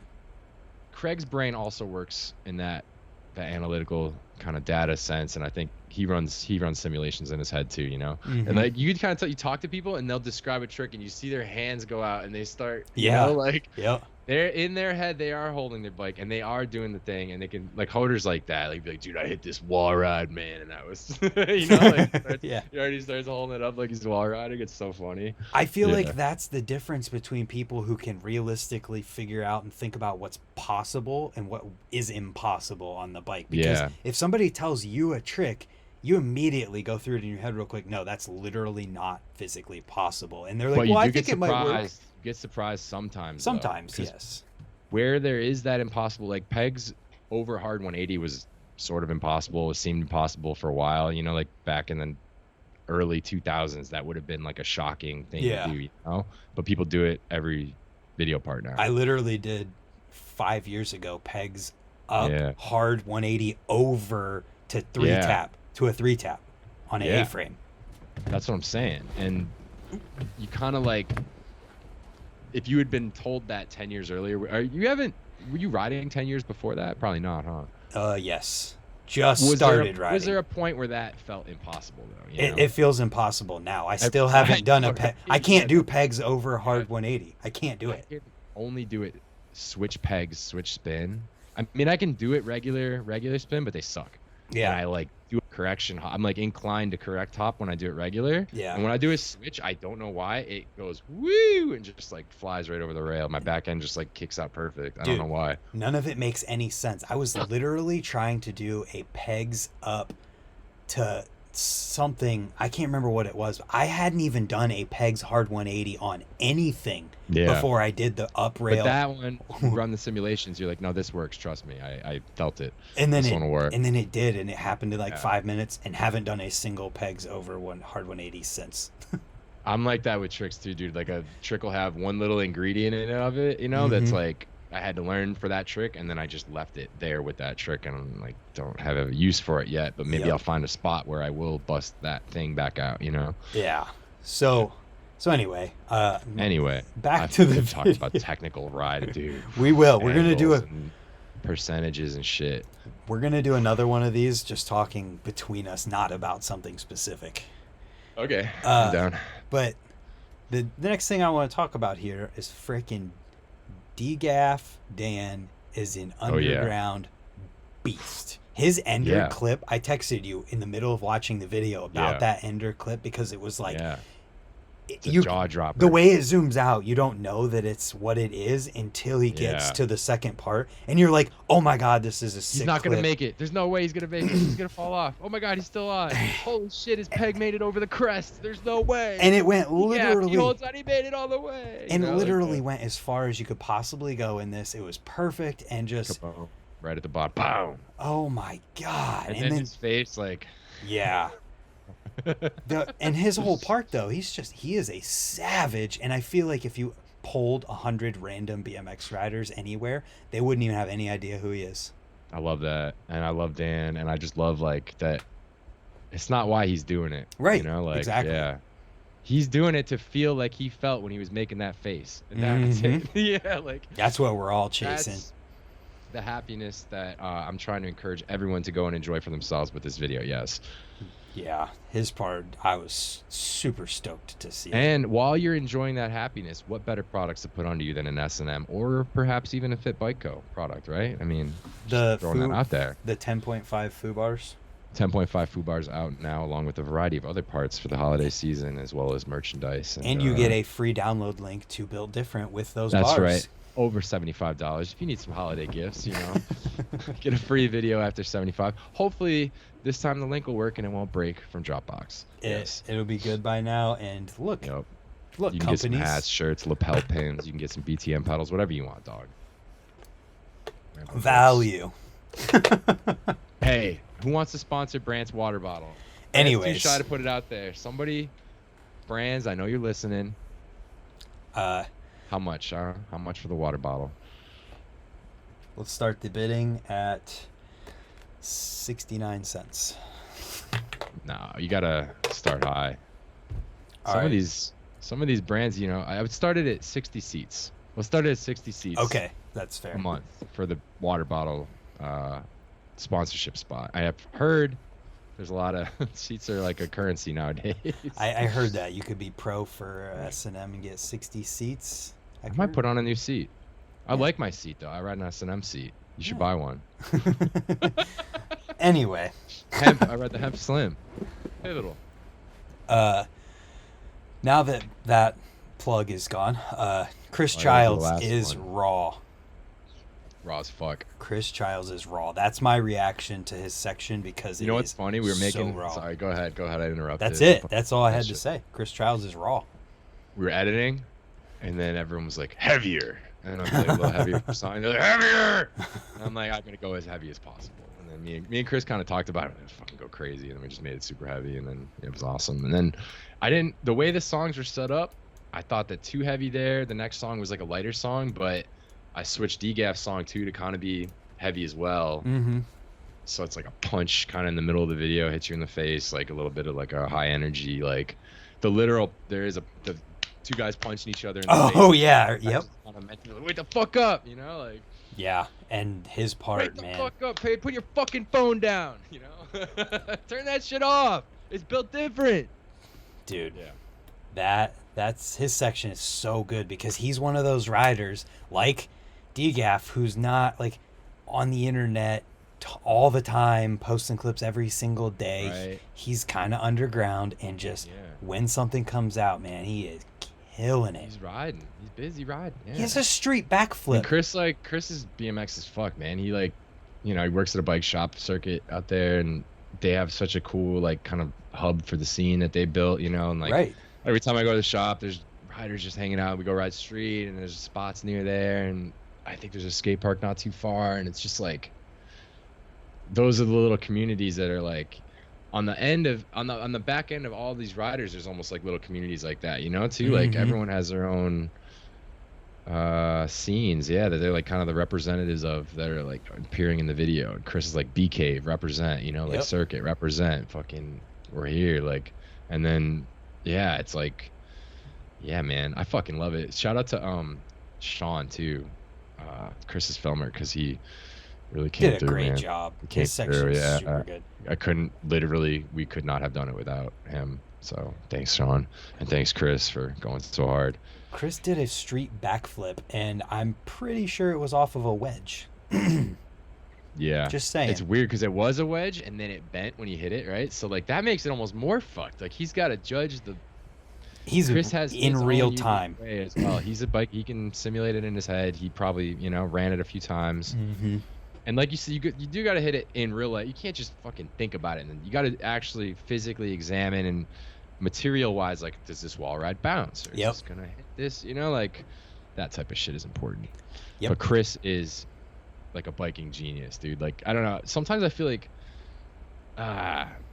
Craig's brain also works in that analytical kind of data sense, and I think he runs simulations in his head too, you know. And like you kind of you talk to people and they'll describe a trick and you see their hands go out and they start, you know, like they're in their head, they are holding their bike and they are doing the thing, and they can, like Hoder's like that, like be like, dude, I hit this wall ride, man, and I was you know, like he already starts holding it up like he's wall riding. It's so funny. I feel like that's the difference between people who can realistically figure out and think about what's possible and what is impossible on the bike, because if somebody tells you a trick, you immediately go through it in your head real quick. No, that's literally not physically possible. And they're like, well, I think it might work. Get surprised sometimes. Sometimes, yes. Where there is that impossible, like pegs over hard 180 was sort of impossible. It seemed impossible for a while, you know, like back in the early 2000s, that would have been like a shocking thing to do, you know, but people do it every video part now. I literally did 5 years ago pegs up hard 180 over to a three tap on an A-frame. That's what I'm saying. And you kind of like, if you had been told that 10 years earlier, were you riding 10 years before that? Probably not, huh? Yes. Just started riding. Was there a point where that felt impossible though? It feels impossible now. I still haven't done a peg. I can't do pegs over hard 180. I can't do it. I can only do it switch pegs, switch spin. I mean, I can do it regular spin, but they suck. Yeah. And I like do a correction hop. I'm like inclined to correct hop when I do it regular. Yeah. And when I do a switch, I don't know why it goes woo and just like flies right over the rail. My back end just like kicks out perfect. I don't know why. None of it makes any sense. I was literally trying to do a pegs up to something. I can't remember what it was. I hadn't even done a pegs hard 180 on anything before I did the up rail. But that one, you run the simulations, you're like, no, this works. Trust me. I felt it. And then this one will work. And then it did, and it happened in like 5 minutes, and haven't done a single pegs over hard 180 since. I'm like that with tricks too, dude. Like a trick will have one little ingredient in it of it, you know, that's like I had to learn for that trick, and then I just left it there with that trick, and I'm like, don't have a use for it yet, but maybe I'll find a spot where I will bust that thing back out, you know? Yeah. So anyway, back to the talk about technical ride, dude. We will. We're gonna do percentages and shit. We're gonna do another one of these, just talking between us, not about something specific. Okay, I'm down. But the next thing I want to talk about here is freaking DGAF Dan is an underground beast. His ender clip, I texted you in the middle of watching the video about that ender clip, because it was like it's a jaw dropper. The way it zooms out, you don't know that it's what it is until he gets to the second part, and you're like, oh my god, this is a sick He's not clip. gonna make it. There's no way he's gonna make it. He's gonna fall off. Oh my god, he's still on. Holy shit, his peg made it over the crest. There's no way. And it went literally he holds on, he made it all the way. And literally went as far as you could possibly go in this. It was perfect, and just right at the bottom. Boom. Oh my god. And then his face, like, and his whole part though, he is a savage, and I feel like if you polled 100 random BMX riders anywhere, they wouldn't even have any idea who he is. I love that, and I love Dan, and I just love like that. It's not why he's doing it, right? You know, like exactly. He's doing it to feel like he felt when he was making that face, and that's it. Like that's what we're all chasing. That's the happiness that I'm trying to encourage everyone to go and enjoy for themselves with this video. Yes. Yeah, his part, I was super stoked to see. And while you're enjoying that happiness, what better products to put onto you than an S&M or perhaps even a Fit Bike Co. product, right? I mean, throwing that out there. The 10.5 foo bars. 10.5 foo bars out now, along with a variety of other parts for the holiday season, as well as merchandise. And you get a free download link to Build Different with those bars. That's right. Over $75 if you need some holiday gifts, you know. Get a free video after $75. Hopefully this time the link will work and it won't break from Dropbox. It'll be good by now. And look, you can get some hats, shirts, lapel pins. You can get some BTM pedals, whatever you want, dog. Value. Hey, who wants to sponsor Brandt's water bottle? Anyways, I'm too shy to put it out there. Somebody, Brands, I know you're listening. How much? How much for the water bottle? Let's start the bidding at 69 cents. No, you gotta start high. Some of these brands, you know, I would start it at 60 seats. We'll start it at 60 seats. Okay, that's fair. A month for the water bottle sponsorship spot. I have heard there's a lot of seats are like a currency nowadays. I heard that you could be pro for S&M and get 60 seats. I might put on a new seat. I like my seat though. I ride an S&M seat. You should buy one. Anyway, hemp. I ride the hemp slim. Pivotal. Now that plug is gone, Chris Childs is raw. Raw as fuck. Chris Childs is raw. That's my reaction to his section, because you know what's funny? We were making. So raw. Sorry, go ahead. I interrupted. That's it. That's all I had to say. Chris Childs is raw. We were editing, and then everyone was like, heavier. And I'm like, a little heavier for song. They're like, heavier! And I'm like, I'm going to go as heavy as possible. And then me and Chris kind of talked about it. And fucking go crazy. And then we just made it super heavy. And then it was awesome. And then the way the songs were set up, I thought that too heavy there. The next song was like a lighter song, but I switched DGAF's song too to kind of be heavy as well. Mm-hmm. So it's like a punch kind of in the middle of the video, hits you in the face, like a little bit of like a high energy, like the two guys punching each other in the face. Oh yeah, yep. Kind of meant to be like, wake the fuck up, you know, like. Yeah, and his part, wake the man. fuck up, hey, put your fucking phone down, you know. Turn that shit off. It's built different. Dude. Yeah. That's his section is so good because he's one of those riders like DGAF who's not like on the internet all the time posting clips every single day. Right. He's kind of underground and just when something comes out, man, he is killing it. He's riding. He's busy riding. Yeah. He has a street backflip. And Chris's BMX is fuck, man. He like, you know, he works at a bike shop circuit out there, and they have such a cool like kind of hub for the scene that they built, you know, and like. Right. Every time I go to the shop, there's riders just hanging out. We go ride street, and there's spots near there, and I think there's a skate park not too far, and it's just like those are the little communities that are like on the back end of all these riders. There's almost like little communities like that, you know, too. Mm-hmm. Like everyone has their own scenes, that they're like kind of the representatives of that are like appearing in the video. And Chris is like B Cave represent, you know, like circuit represent, fucking we're here, like, and then. Yeah, it's like, yeah, man, I fucking love it. Shout out to Sean too, Chris's filmer, because he really came through. Did a great man. job. His section is super good. We could not have done it without him. So thanks, Sean, and thanks, Chris, for going so hard. Chris did a street backflip, and I'm pretty sure it was off of a wedge. Yeah, just saying. It's weird because it was a wedge and then it bent when you hit it, right? So like that makes it almost more fucked. Like he's got to judge the. Chris has in real time as well. He's a bike. He can simulate it in his head. He probably ran it a few times. Mm-hmm. And like you said, you do got to hit it in real life. You can't just fucking think about it. And you got to actually physically examine and material wise, like does this wall ride bounce? Or is this gonna hit this? You know, like that type of shit is important. Yep. But Chris is. Like a biking genius, dude. Like I don't know, sometimes I feel like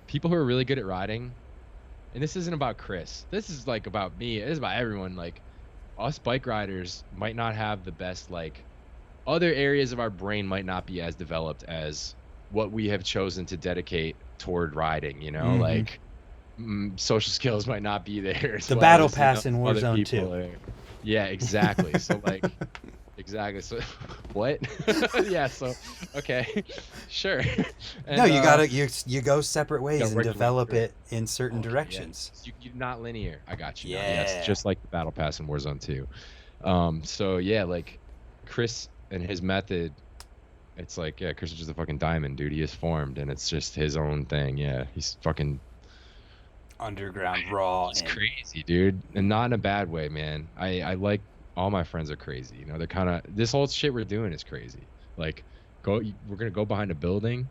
people who are really good at riding, and this isn't about Chris, this is like about me, it is about everyone. Like us bike riders might not have the best, like other areas of our brain might not be as developed as what we have chosen to dedicate toward riding, you know. Mm-hmm. Like social skills might not be there. The battle pass in Warzone 2. Yeah, exactly. So like exactly. So what? Yeah, so okay. Sure. And, no, you go separate ways and develop it in certain directions. Yeah. You're not linear. I got you. Yeah. Yes, just like the battle pass in Warzone 2. So yeah, like Chris and his method, it's like, yeah, Chris is just a fucking diamond, dude. He is formed and it's just his own thing. Yeah. He's fucking underground raw. It's crazy, dude. And not in a bad way, man. I like all my friends are crazy. You know, they're kind of, this whole shit we're doing is crazy. Like, we're going to go behind a building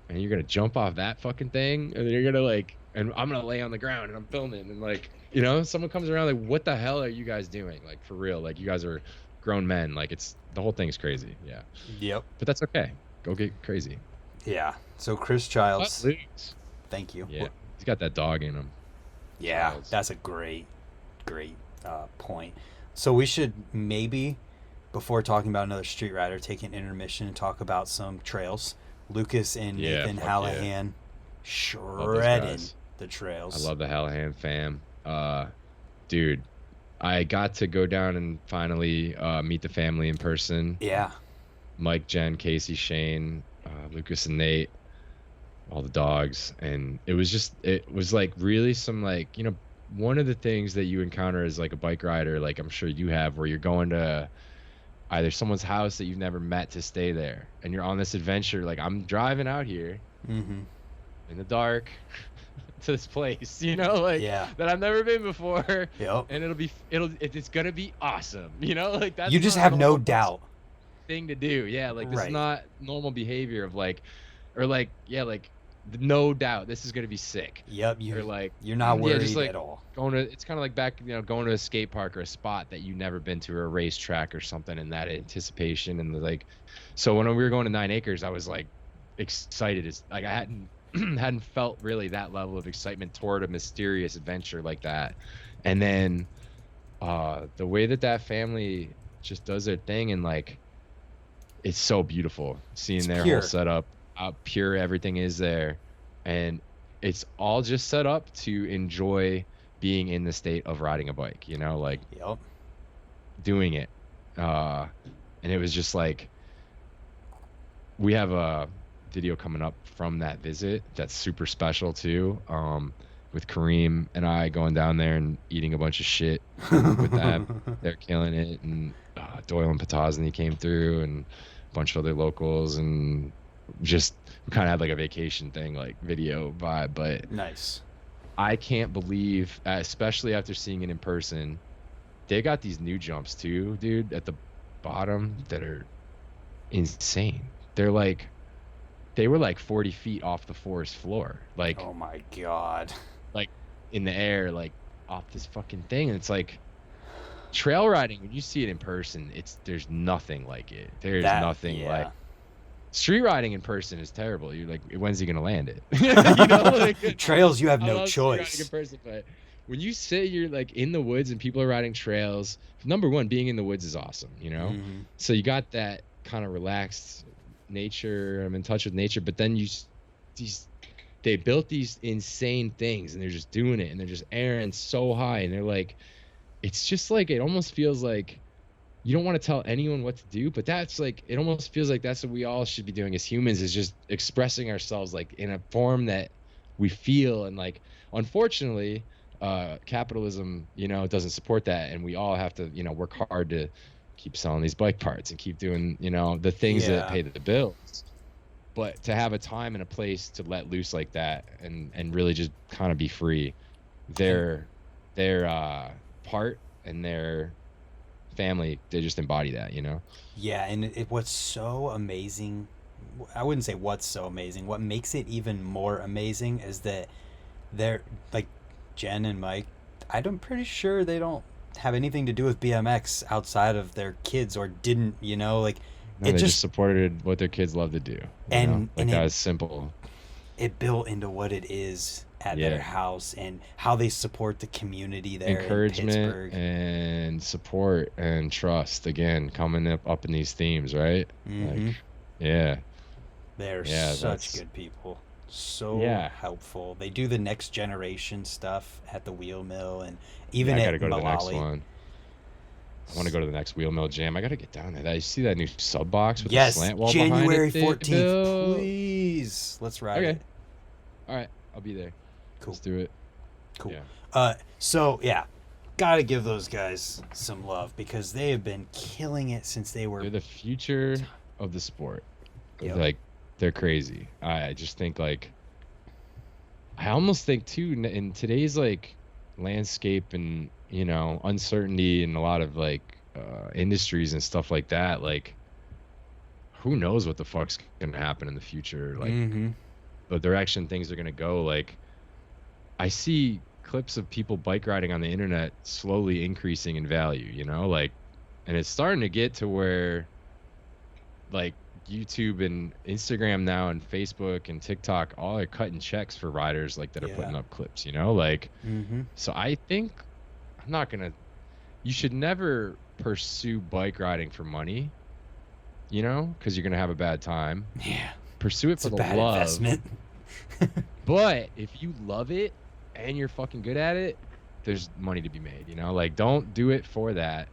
and you're going to jump off that fucking thing and you're going to like, and I'm going to lay on the ground and I'm filming and like, you know, someone comes around like, what the hell are you guys doing? Like, for real. Like, you guys are grown men. Like, the whole thing's crazy. Yeah. Yep. But that's okay. Go get crazy. Yeah. So Chris Childs. Thank you. Yeah. He's got that dog in him. Yeah. Childs. That's a great point. So we should maybe, before talking about another street rider, take an intermission and talk about some trails. Lucas and Nathan Hallahan shredding the trails. I love the Hallahan fam. Dude, I got to go down and finally meet the family in person. Yeah. Mike, Jen, Casey, Shane, Lucas and Nate, all the dogs. And it was like really some like, you know, one of the things that you encounter as like a bike rider, like I'm sure you have, where you're going to either someone's house that you've never met to stay there, and you're on this adventure. Like I'm driving out here in the dark to this place, you know, like that I've never been before. Yep. And it's gonna be awesome, you know, like that's you just have no doubt thing to do. Yeah, like this is not normal behavior of like, or like, yeah, like no doubt this is gonna be sick. Yep, Or like, you're not worried just like at all. it's kind of like back, going to a skate park or a spot that you've never been to, or a racetrack or something, and that anticipation and like. So when we were going to 9 Acres, I was like excited. It's like I hadn't felt really that level of excitement toward a mysterious adventure like that. And then the way that family just does their thing, and like, it's so beautiful seeing It's their pure. whole setup, how pure everything is there. And it's all just set up to enjoy being in the state of riding a bike, like Yep. doing it. And it was just like, we have a video coming up from that visit that's super special too, with Kareem and I going down there and eating a bunch of shit with them. They're killing it. And Doyle and Potosny came through, and a bunch of other locals, and just we kind of had like a vacation thing, like video vibe. But Nice. I can't believe, especially after seeing it in person, they got these new jumps too, dude, at the bottom that are insane. They were like 40 feet off the forest floor, like, Oh my God. like in the air, like off this fucking thing. And it's like, trail riding, when you see it in person, there's nothing like it. There's nothing like street riding in person is terrible. You're like, when's he gonna land it? Like, Trails, you have I no love street riding choice. in person, but when you say you're like in the woods and people are riding trails, number one, being in the woods is awesome, Mhm. So you got that kind of relaxed nature. I'm in touch with nature, but then they built these insane things, and they're just doing it, and they're just airing so high, and they're like, it's just like, it almost feels like you don't want to tell anyone what to do, but that's like, it almost feels like that's what we all should be doing as humans, is just expressing ourselves like in a form that we feel. And like, unfortunately, capitalism, doesn't support that, and we all have to, work hard to keep selling these bike parts and keep doing, the things that pay the bills. But to have a time and a place to let loose like that, and really just kind of be free, their part and their family, they just embody that, Yeah, and what's so amazing, I wouldn't say what's so amazing, what makes it even more amazing is that they're like Jen and Mike, I'm pretty sure they don't have anything to do with BMX outside of their kids, or didn't, like No, it they just just supported what their kids love to do, and like, and that it, was simple. it built into what it is at their house, and how they support the community there in Encouragement Pittsburgh. and support and trust, again, coming up in these themes, right? Mhm. Like, yeah. They're Yeah, such good people. So Yeah. helpful. They do the next generation stuff at the wheel mill, and Yeah, even I at gotta go to the next Malali. one. I want to go to the next wheel mill jam. I gotta get down there. You see that new sub box with the Yes, slant wall January behind it? 14th. Bill? Please, let's ride Okay. it. All right, I'll be there. Cool. Let's do it. Cool. Yeah. So yeah, gotta give those guys some love, because they have been killing it since they were. They're the future of the sport. Yep. Like, they're crazy. I just think, like, I almost think too, in today's like landscape and uncertainty and a lot of like industries and stuff like that, like, who knows what the fuck's gonna happen in the future, like, Mhm. the direction things are gonna go. Like, I see clips of people bike riding on the internet slowly increasing in value, like, and it's starting to get to where, like, YouTube and Instagram now and Facebook and TikTok all are cutting checks for riders, like, that are putting up clips, like. Mhm. So I think you should never pursue bike riding for money, because you're gonna have a bad time. Yeah. Pursue it It's for a the bad love. investment. But if you love it and you're fucking good at it, there's money to be made, like, don't do it for that,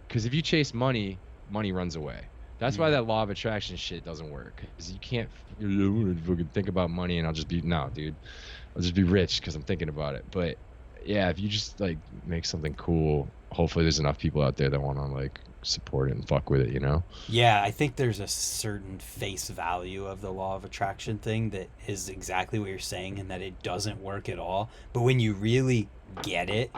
because if you chase money runs away. That's why that law of attraction shit doesn't work, because you can't fucking think about money and I'll just be rich because I'm thinking about it. But yeah, if you just like make something cool, hopefully there's enough people out there that want to like support it and fuck with it, Yeah, I think there's a certain face value of the law of attraction thing that is exactly what you're saying, and that it doesn't work at all. But when you really get it,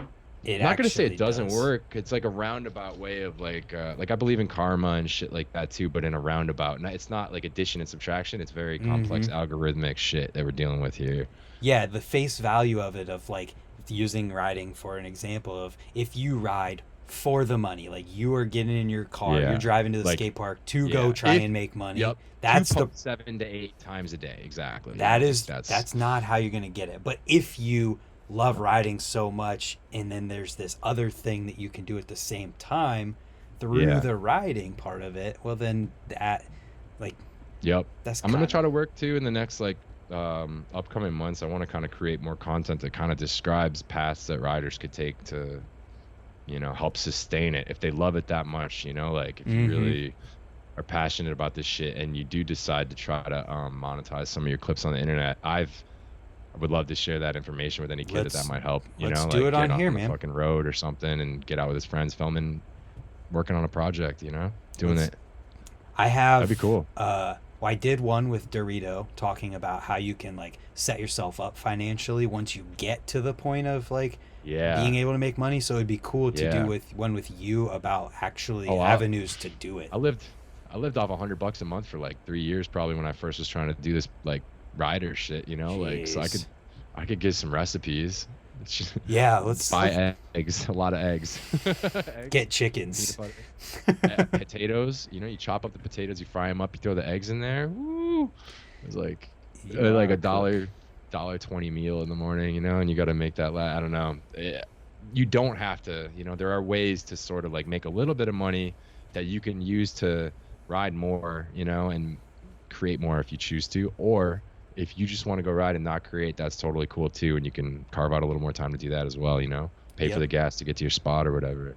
it I'm not gonna say actually it doesn't does. work. It's like a roundabout way of like I believe in karma and shit like that too, but in a roundabout. And it's not like addition and subtraction. It's very complex Hmm. algorithmic shit that we're dealing with here. Yeah, the face value of it, of like using riding for an example of, if you ride for the money, like you are getting in your car, you're Yeah. driving to the Like skate park to go yeah. try If and make money. yep, That's the 2.7 to 8 times a day. Exactly. Yeah. that Like is that's that's not how you're gonna get it. But if you love riding so much, and then there's this other thing that you can do at the same time through yeah. the riding part of it, well then that, like, Yep. that's I'm gonna kind try of, to work too in the next like upcoming months. I want to kind of create more content that kind of describes paths that riders could take to, help sustain it if they love it that much, like if you mm-hmm. really are passionate about this shit and you do decide to try to monetize some of your clips on the internet. I would love to share that information with any kid that let's might help, let's do like it get on on here, the man. fucking road or something and get out with his friends filming, working on a project, doing Let's it. I That'd have be cool. well, I did one with Dorito talking about how you can like set yourself up financially once you get to the point of like being Yeah. able to make money. So it'd be cool to do Yeah. with one with you about actually Oh, avenues to do it. I lived I lived off $100 a month for like 3 years probably when I first was trying to do this like rider shit, like so Jeez. I could give some recipes. It's just- Yeah, let's Buy eggs, a lot of eggs. Eggs, get peanut chickens. butter, potatoes. You chop up the potatoes, you fry them up, you throw the eggs in there. Woo! It's You like are a a cook. $1.20 meal in the morning, and you got to make that. I don't know. You don't have to. There are ways to sort of like make a little bit of money that you can use to ride more, and create more if you choose to, or if you just want to go ride and not create, that's totally cool too, and you can carve out a little more time to do that as well. Pay for Yep. the gas to get to your spot or whatever.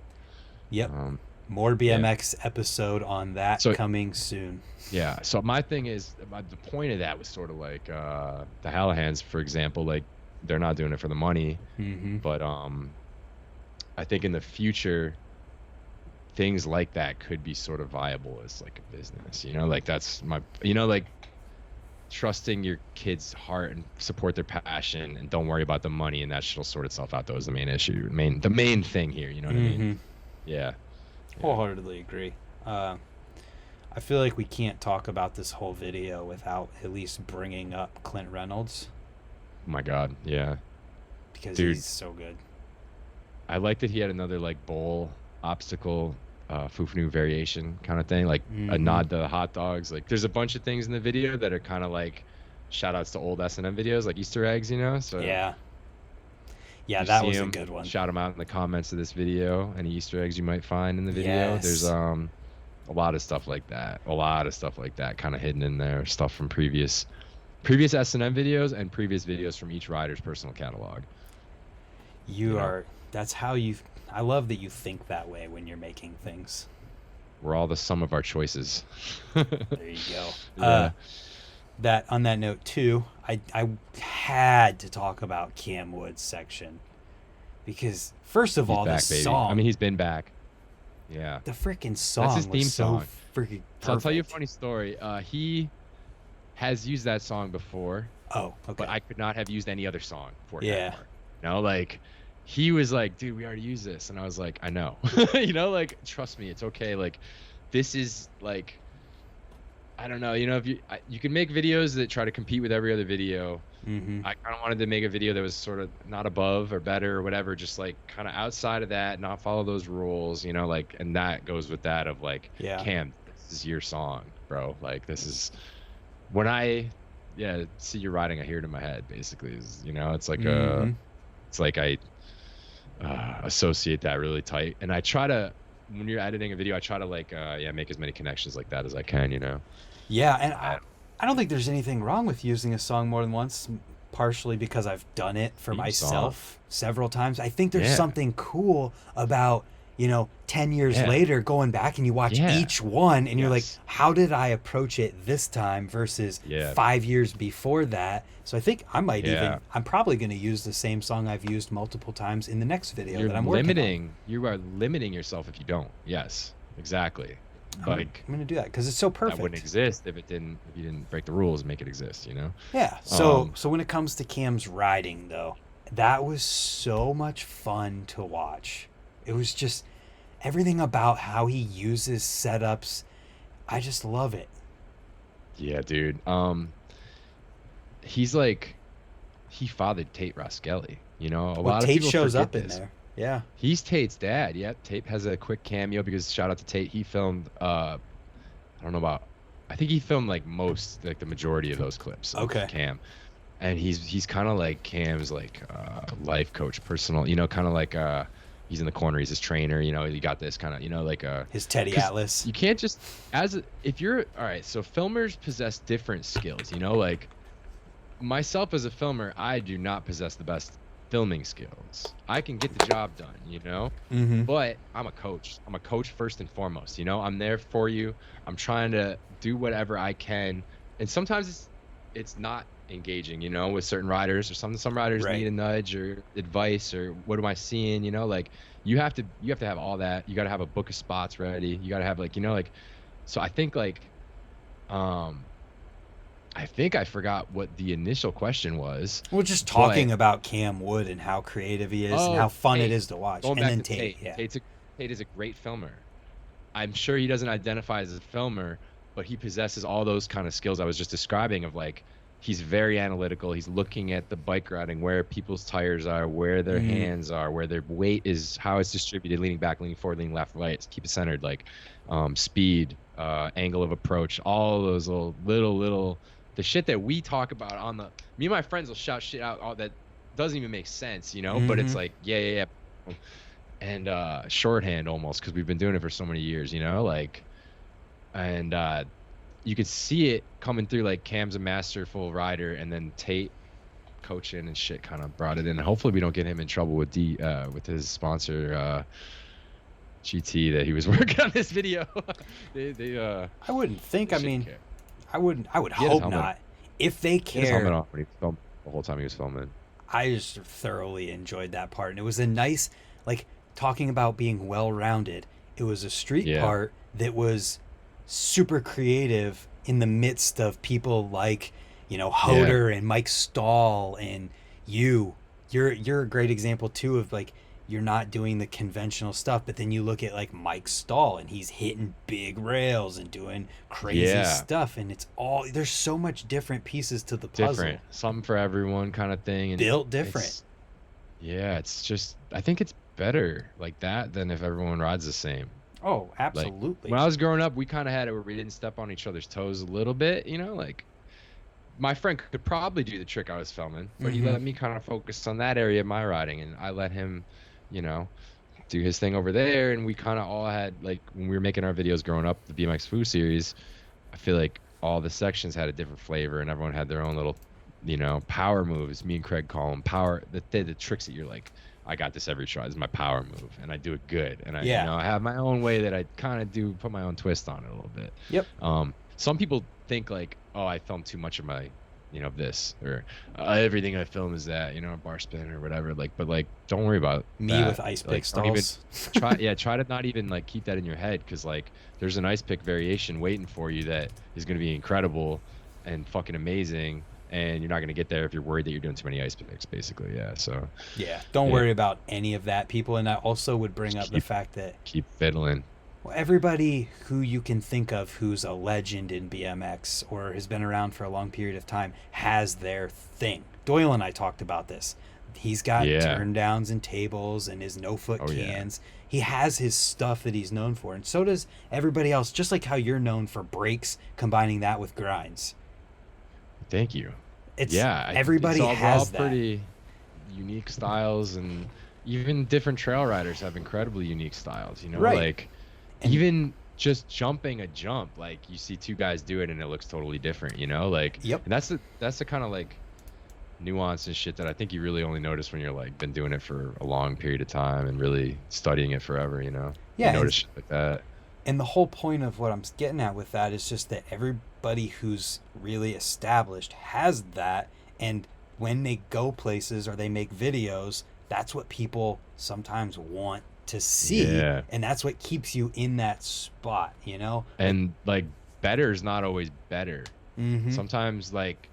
Yep. Um, More yeah. BMX episode on that So coming soon. yeah. So my thing is, the point of that was sort of like the Hallahans, for example, like they're not doing it for the money, Mm-hmm. but I think in the future things like that could be sort of viable as like a business. Like that's my, like trusting your kid's heart and support their passion and don't worry about the money, and that shit'll sort itself out. Though is the main issue, the main thing here. You know what I mean? Mm-hmm. Yeah. Yeah. Wholeheartedly agree. Uh, I feel like we can't talk about this whole video without at least bringing up Clint Reynolds, Oh my God. Yeah. because Dude, he's so good. I like that he had another like bowl obstacle, Fufnu variation kind of thing, like a Mm-hmm. nod to hot dogs. Like there's a bunch of things in the video that are kind of like shout outs to old S&M videos, like Easter eggs, So Yeah. Yeah, you that see was a them, good one. shout them out in the comments of this video. Any Easter eggs you might find in the video. There's Yes. a lot of stuff like that. A lot of stuff like that kind of hidden in there. Stuff from previous S&M videos and previous videos from each rider's personal catalog. You You know, are, that's how you, I love that you think that way when you're making things. we're all the sum of our choices. There you go. Yeah. That on that note too, I had to talk about Cam Wood's section, because first of He's all, the back, baby. song, I mean, he's been back. Yeah. the freaking That's his song theme was so song. freaking So I'll tell you a perfect. funny story. He has used that song before, Oh, okay. but I could not have used any other song for Yeah. Cat. Like he was like, dude, we already used this. And I was like, I know. Like, trust me, it's okay. Like, this is like, I don't know, if you can make videos that try to compete with every other video. Mm-hmm. I kind of wanted to make a video that was sort of not above or better or whatever, just like kind of outside of that, not follow those rules, like, and that goes with that of like, Yeah. Cam, this is your song, bro. Like, this is when see you riding, I hear it in my head, basically. It's like Mm-hmm. it's like I associate that really tight, and I try to, when you're editing a video, I try to like make as many connections like that as I can. Yeah, and I, I don't think there's anything wrong with using a song more than once, partially because I've done it for theme song. myself several times. I think there's Yeah. something cool about, 10 years Yeah. later going back and you watch Yeah. each one and you're like, Yes. how did I approach it this time versus Yeah. 5 years before that? So I think I might Yeah. I'm probably going to use the same song I've used multiple times in the next video You're that I'm working on. you are limiting yourself if you don't. Yes, exactly. Like, I'm going to do that because it's so that perfect. wouldn't exist if you didn't break the rules and make it exist. Yeah. So Um, so when it comes to Cam's riding though, That was so much fun to watch. It was just everything about how he uses setups. I just love it. Yeah, dude. He's like he fathered Tate Roskelly. You know, a Well, lot of Tate people shows forget up in this. there. Yeah. He's Tate's dad. Yep. Tate has a quick cameo because shout out to Tate. He filmed I don't know about I think he filmed like like the majority of those clips of Okay. Cam. And he's kind of like Cam's like life coach, personal, you know, kind of like he's in the corner, he's his trainer, you know, you got this kind of, you know, like His Teddy 'cause Atlas. you can't just if you're all right, so filmers possess different skills, you know, like myself as a filmer, I do not possess the best filming skills. I can get the job done, you know, Mm-hmm. but I'm a coach. I'm a coach first and foremost, you know, I'm there for you. I'm trying to do whatever I can. And sometimes it's not engaging, you know, with certain riders or some riders Right. need a nudge or advice or what am I seeing, you know, like you have to have all that. You got to have a book of spots ready. You got to have like, you know, like, so I think like, I think I forgot what the initial question was. We're just talking but about Cam Wood and how creative he is and how oh, fun it Tate, is to watch. going And back then to Tate, yeah. Tate is a great filmer. I'm sure he doesn't identify as a filmer, but he possesses all those kind of skills I was just describing of like he's very analytical. He's looking at the bike routing, where people's tires are, where their hands are, where their weight is, how it's distributed, leaning back, leaning forward, leaning left, right, keep it centered, like speed, angle of approach, all those little the shit that we talk about on the me and my friends will shout shit out all that doesn't even make sense, you know, but it's like yeah. And shorthand almost because we've been doing it for so many years, you know, like, and you could see it coming through. Like Cam's a masterful rider, and then Tate coaching and shit kind of brought it in. Hopefully we don't get him in trouble with with his sponsor GT that he was working on this video. I wouldn't think. I mean, care. I would He had his hope helmet not. If they He had his helmet care, on when he filmed the whole time he was filming. I just thoroughly enjoyed that part. And it was a nice, like, talking about being well-rounded. It was a street Yeah. part that was super creative in the midst of people like, you know, Hoder and Mike Stahl and you. You're a great example too of like you're not doing the conventional stuff, but then you look at like Mike Stahl and he's hitting big rails and doing crazy stuff, and it's all there's so much different pieces to the puzzle. Different, something for everyone kind of thing, and Built different. It's just I think it's better like that than if everyone rides the same. Oh, Like absolutely. when I was growing up, we kind of had it where we didn't step on each other's toes a little bit, you know, like my friend could probably do the trick I was filming, but he let me kind of focus on that area of my riding, and I let him, you know, do his thing over there. And we kind of all had, like, when we were making our videos growing up, the BMX Foo series, I feel like all the sections had a different flavor and everyone had their own little, you know, power moves. Me and Craig call them power, the tricks that you're like, I got this every try. This is my power move, and I do it good. And I, you know, I have my own way that I kind of do put my own twist on it a little bit. Yep. Some people think like, oh, I filmed too much of my, you know, this, or everything I film is that, you know, bar spin or whatever. Like, but like, don't worry about Me that. with ice pick Like, don't even stalls. try to not even like keep that in your head, because like there's an ice pick variation waiting for you that is going to be incredible and fucking amazing. And you're not going to get there if you're worried that you're doing too many ice picks, basically. Yeah. So Yeah, don't worry about any of that, people. And I also would bring up the fact that keep fiddling. well, everybody who you can think of who's a legend in BMX or has been around for a long period of time has their thing. Doyle and I talked about this. He's got turn downs and tables and his no-foot cans. He has his stuff that he's known for, and so does everybody else, just like how you're known for breaks, combining that with grinds. Thank you. It's Everybody has we're all that. pretty unique styles, and even different trail riders have incredibly unique styles, you know, like even just jumping a jump, like you see two guys do it and it looks totally different, you know, like, and that's the kind of like nuance and shit that I think you really only notice when you're like been doing it for a long period of time and really studying it forever, you know. You notice shit like that. And the whole point of what I'm getting at with that is just that everybody who's really established has that, and when they go places or they make videos, that's what people sometimes want to see, and that's what keeps you in that spot, you know. And like better is not always better. Sometimes like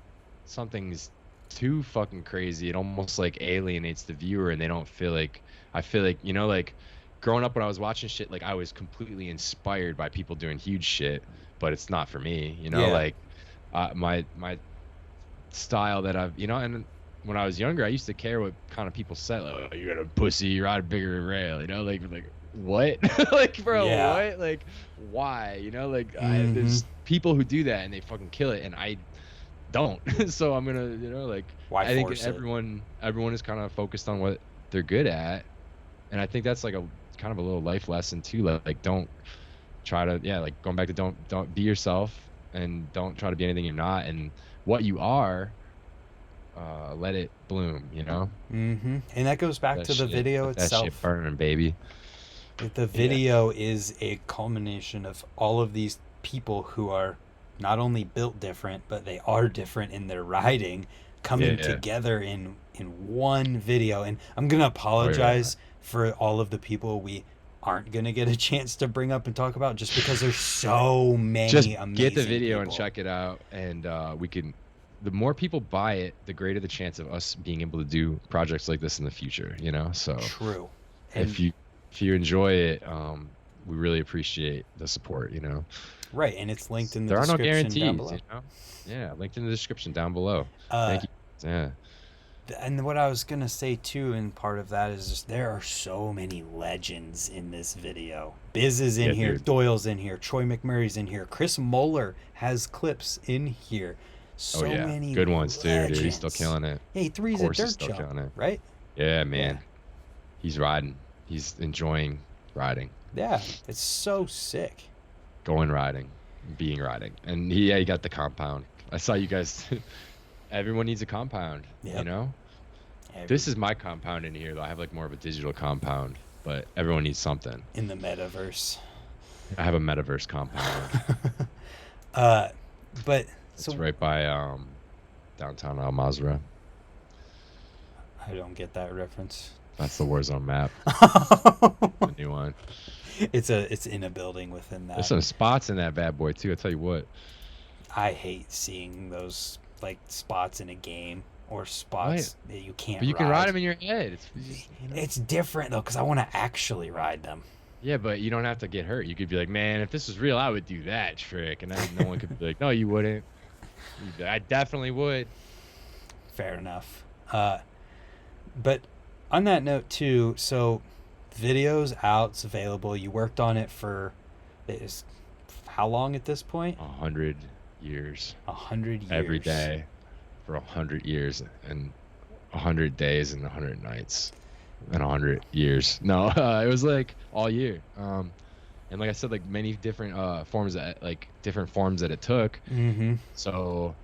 something's too fucking crazy, it almost like alienates the viewer, and they don't feel like, I feel like, you know, like growing up when I was watching shit, like I was completely inspired by people doing huge shit, but it's not for me, you know, Yeah. like my style that I've, you know, and when I was younger, I used to care what kind of people said, like, oh, you got a pussy, you ride a bigger rail, you know, like what? Like, bro, Yeah. what? Like, why? You know, like, Mm-hmm. there's people who do that and they fucking kill it, and I don't. So I'm gonna, you know, like, Why I think force it? everyone is kind of focused on what they're good at, and I think that's like a kind of a little life lesson too. Like don't try to, yeah, like going back to don't be yourself, and don't try to be anything you're not, and what you are, let it bloom, you know. Mm-hmm. And that goes back to the video Let that shit itself. burn, baby. The Yeah, video is a culmination of all of these people who are not only built different, but they are different in their riding, coming yeah. together in one video. And I'm gonna Oh yeah. apologize for all of the people we aren't gonna get a chance to bring up and talk about, just because there's so Just many get the amazing video and people. check it out, and we can. The more people buy it, the greater the chance of us being able to do projects like this in the future. You know, so True. And if you if you enjoy it, we really appreciate the support. You know, right, and it's linked in the there are no description down guarantees. below. You know, yeah, linked in the description down below. Uh, Thank you. Yeah, and what I was gonna say too, and part of that is just there are so many legends in this video. Biz is in yeah, here, dude. Doyle's in here, Troy McMurray's in here, Chris Moeller has clips in here. Oh So yeah, many good ones too, dude. He's still legends. killing it. Yeah, he Of threes a course, he's dirt still jump, killing it. right? Yeah, Yeah, man. He's riding. He's enjoying riding, yeah, it's so sick. going riding, being riding. And yeah, he got the compound. I saw you guys. Everyone needs a compound, you Yep. know? Every This is my compound in here, though. I have like more of a digital compound, but everyone needs something. in the metaverse. I have a metaverse compound. uh, but It's so right by downtown Al Mazra. I don't get that reference. That's the Warzone map, the new one. It's in a building within There's that. some spots in that bad boy too. I tell you what. I hate seeing those like spots in a game or Right. spots that you can't But you can ride ride. them in your head. It's just, you know. It's different though, because I want to actually ride them. Yeah, but you don't have to get hurt. You could be like, man, if this was real, I would do that trick, and then no one could be like, no, you wouldn't. You'd be like, I definitely would. Fair enough. But on that note too, so videos out, it's available. You worked on it for is how long at this point? 100 years. 100 years. Every day for 100 years, and 100 days, and 100 nights, and 100 years. No, it was like all year. And like I said, like many different forms that like different forms that it took. Mm-hmm. So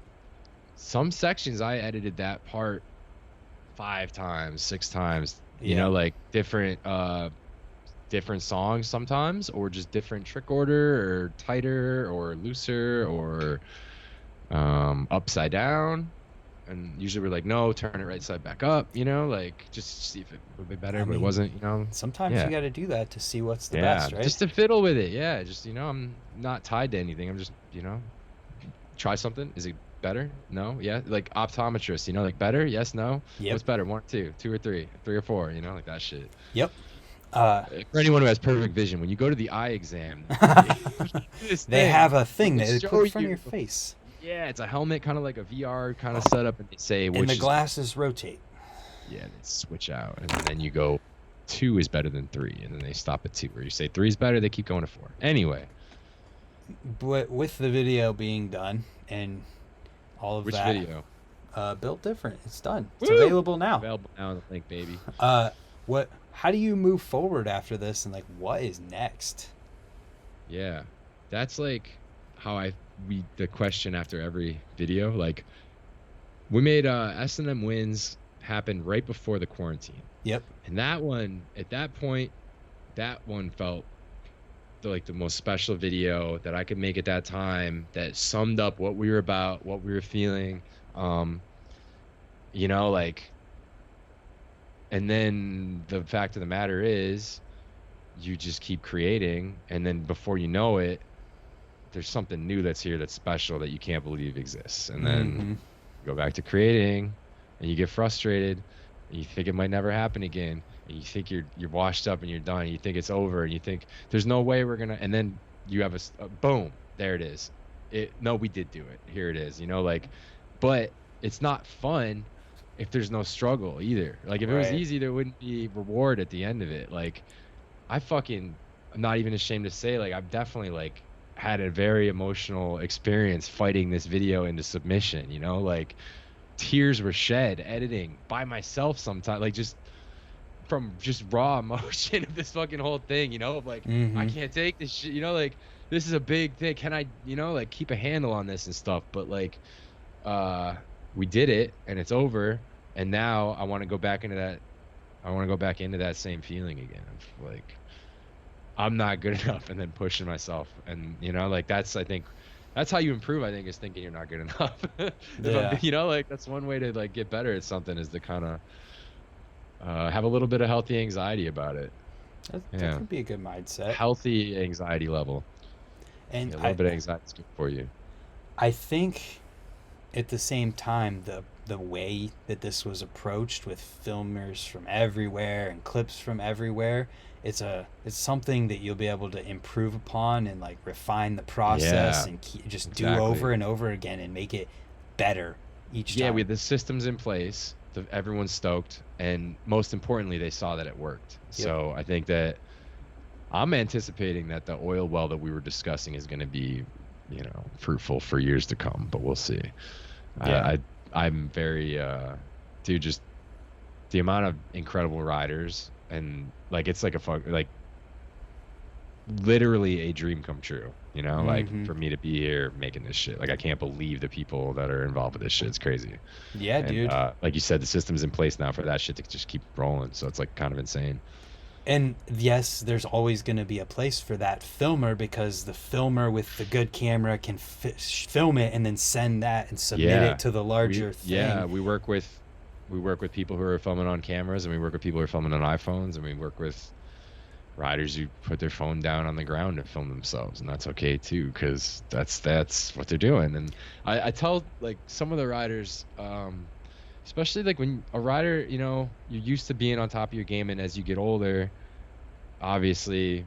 some sections I edited that part 5 times, 6 times. You Yeah. know, like different songs sometimes, or just different trick order, or tighter or looser, or upside down. And usually we're like, no, turn it right side back up, you know, like just see if it would be better, I but it mean, wasn't, you know. sometimes you Yeah, got to do that to see what's the yeah, best, right? just to fiddle with it. Yeah, just, you know, I'm not tied to anything. I'm just, you know, try something. Is it better? No. Yeah, like optometrist, you know, like better? Yes, no. Yep. What's better? 1, 2, 2 or 3, 3 or 4, you know, like that shit. Yep. For anyone who has perfect vision, when you go to the eye exam, this They thing, have a thing they that they show put in front of you. your face, Yeah, it's a helmet, kind of like a VR kind of setup, and they say and which the is, glasses rotate. yeah, they switch out, and then you go 2 is better than 3, and then they stop at 2, or you say 3 is better, they keep going to 4. Anyway, But with the video being done and all of which that, video? built different. It's done. It's Woo! available now. Available now in the link, baby. What? How do you move forward after this, and like what is next? Yeah, that's like how the question after every video. Like we made S&M wins happen right before the quarantine, Yep. and that one at that point, that one felt like the most special video that I could make at that time, that summed up what we were about, what we were feeling. You know, like, and then the fact of the matter is, you just keep creating, and then before you know it, there's something new that's here that's special that you can't believe exists, and then Mm-hmm. go back to creating, and you get frustrated, and you think it might never happen again, and you think you're washed up and you're done, and you think it's over, and you think there's no way we're gonna, and then you have a boom, there it is. No, we did do it. Here it is. You know, like, but it's not fun if there's no struggle either. Like, if it was easy, there wouldn't be reward at the end of it. Like, I'm not even ashamed to say, like, I've definitely like had a very emotional experience fighting this video into submission, you know, like tears were shed editing by myself sometimes, like just from just raw emotion of this fucking whole thing, you know, like I can't take this shit, you know, like this is a big thing. Can I, you know, like keep a handle on this and stuff? But like, we did it and it's over. And now I want to go back into that. I want to go back into that same feeling again of like, I'm not good enough, and then pushing myself. And, you know, like I think that's how you improve, I think, is thinking you're not good enough. You know, like that's one way to like get better at something, is to kind of have a little bit of healthy anxiety about it. That could be a good mindset. Healthy anxiety level. And a little bit of anxiety is good for you. I think at the same time, the way that this was approached with filmers from everywhere and clips from everywhere, it's something that you'll be able to improve upon and like refine the process and do over and over again and make it better each time. Yeah, we had the systems in place. Everyone's stoked, and most importantly, they saw that it worked. Yep. So I think that I'm anticipating that the oil well that we were discussing is going to be, you know, fruitful for years to come, but we'll see. Yeah. I'm very, dude, just the amount of incredible riders, and like, it's like like literally a dream come true, you know, like for me to be here making this shit. Like, I can't believe the people that are involved with this shit. It's crazy. Yeah, and, dude. Like you said, the system's in place now for that shit to just keep rolling. So it's like kind of insane. And yes, there's always going to be a place for that filmer, because the filmer with the good camera can film it and then send that and submit it to the larger thing. Yeah, we work with people who are filming on cameras, and we work with people who are filming on iPhones, and we work with riders who put their phone down on the ground and film themselves, and that's okay too, because that's what they're doing. And I tell like some of the riders, especially like when a rider, you know, you're used to being on top of your game, and as you get older, obviously,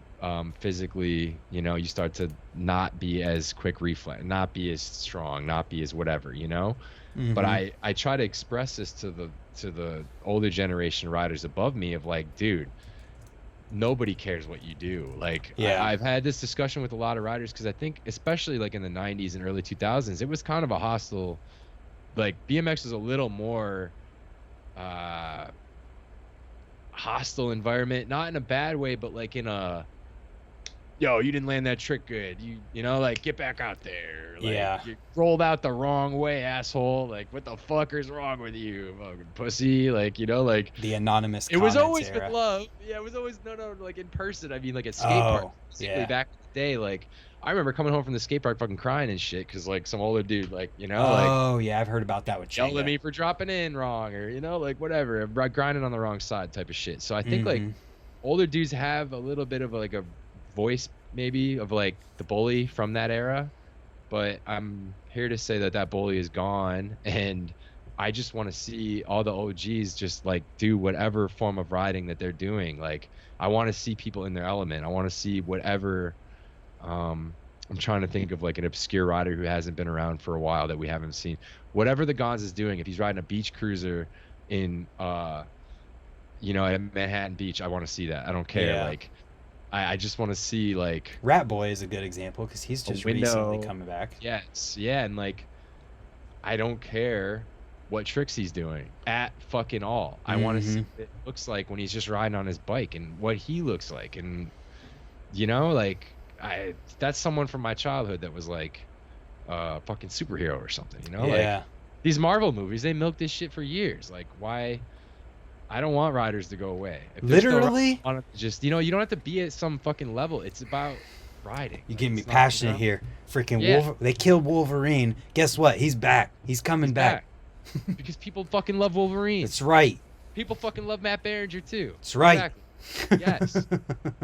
physically, you know, you start to not be as quick reflex, not be as strong, not be as whatever, you know. But I try to express this to the older generation riders above me of like, dude, nobody cares what you do. Like, I've had this discussion with a lot of riders, because I think especially like in the 90s and early 2000s, it was kind of a hostile, like BMX was a little more hostile environment, not in a bad way, but like in a, yo, you didn't land that trick good, you know, like, get back out there, like, you rolled out the wrong way, asshole, like, what the fuck is wrong with you, fucking pussy, like, you know, like the anonymous it was always era. with love. Yeah, it was always no like in person. I mean, like at skate park, back in the day, like I remember coming home from the skate park fucking crying and shit, because like some older dude, like, you know, I've heard about that with yelled at me for dropping in wrong, or, you know, like whatever, grinding on the wrong side type of shit. So I think like older dudes have a little bit of like a voice maybe of like the bully from that era, but I'm here to say that bully is gone, and I just want to see all the OGs just like do whatever form of riding that they're doing. Like, I want to see people in their element. I want to see whatever. I'm trying to think of like an obscure rider who hasn't been around for a while that we haven't seen. Whatever the Gonz is doing, if he's riding a beach cruiser in, you know, at Manhattan Beach, I want to see that. I don't care. Yeah. Like, I just want to see like. Rat Boy is a good example, because he's just recently coming back. Yes, yeah, and like, I don't care what tricks he's doing at fucking all. I want to see what it looks like when he's just riding on his bike, and what he looks like, and, you know, like, that's someone from my childhood that was like a fucking superhero or something, you know? Like, these Marvel movies, they milked this shit for years. Like, why? I don't want riders to go away. Literally? Just, you know, you don't have to be at some fucking level. It's about riding. You get me passionate here. Freaking they killed Wolverine. Guess what? He's back. He's coming back. Because people fucking love Wolverine. That's right. People fucking love Matt Berenger too. That's right. Exactly. Yes.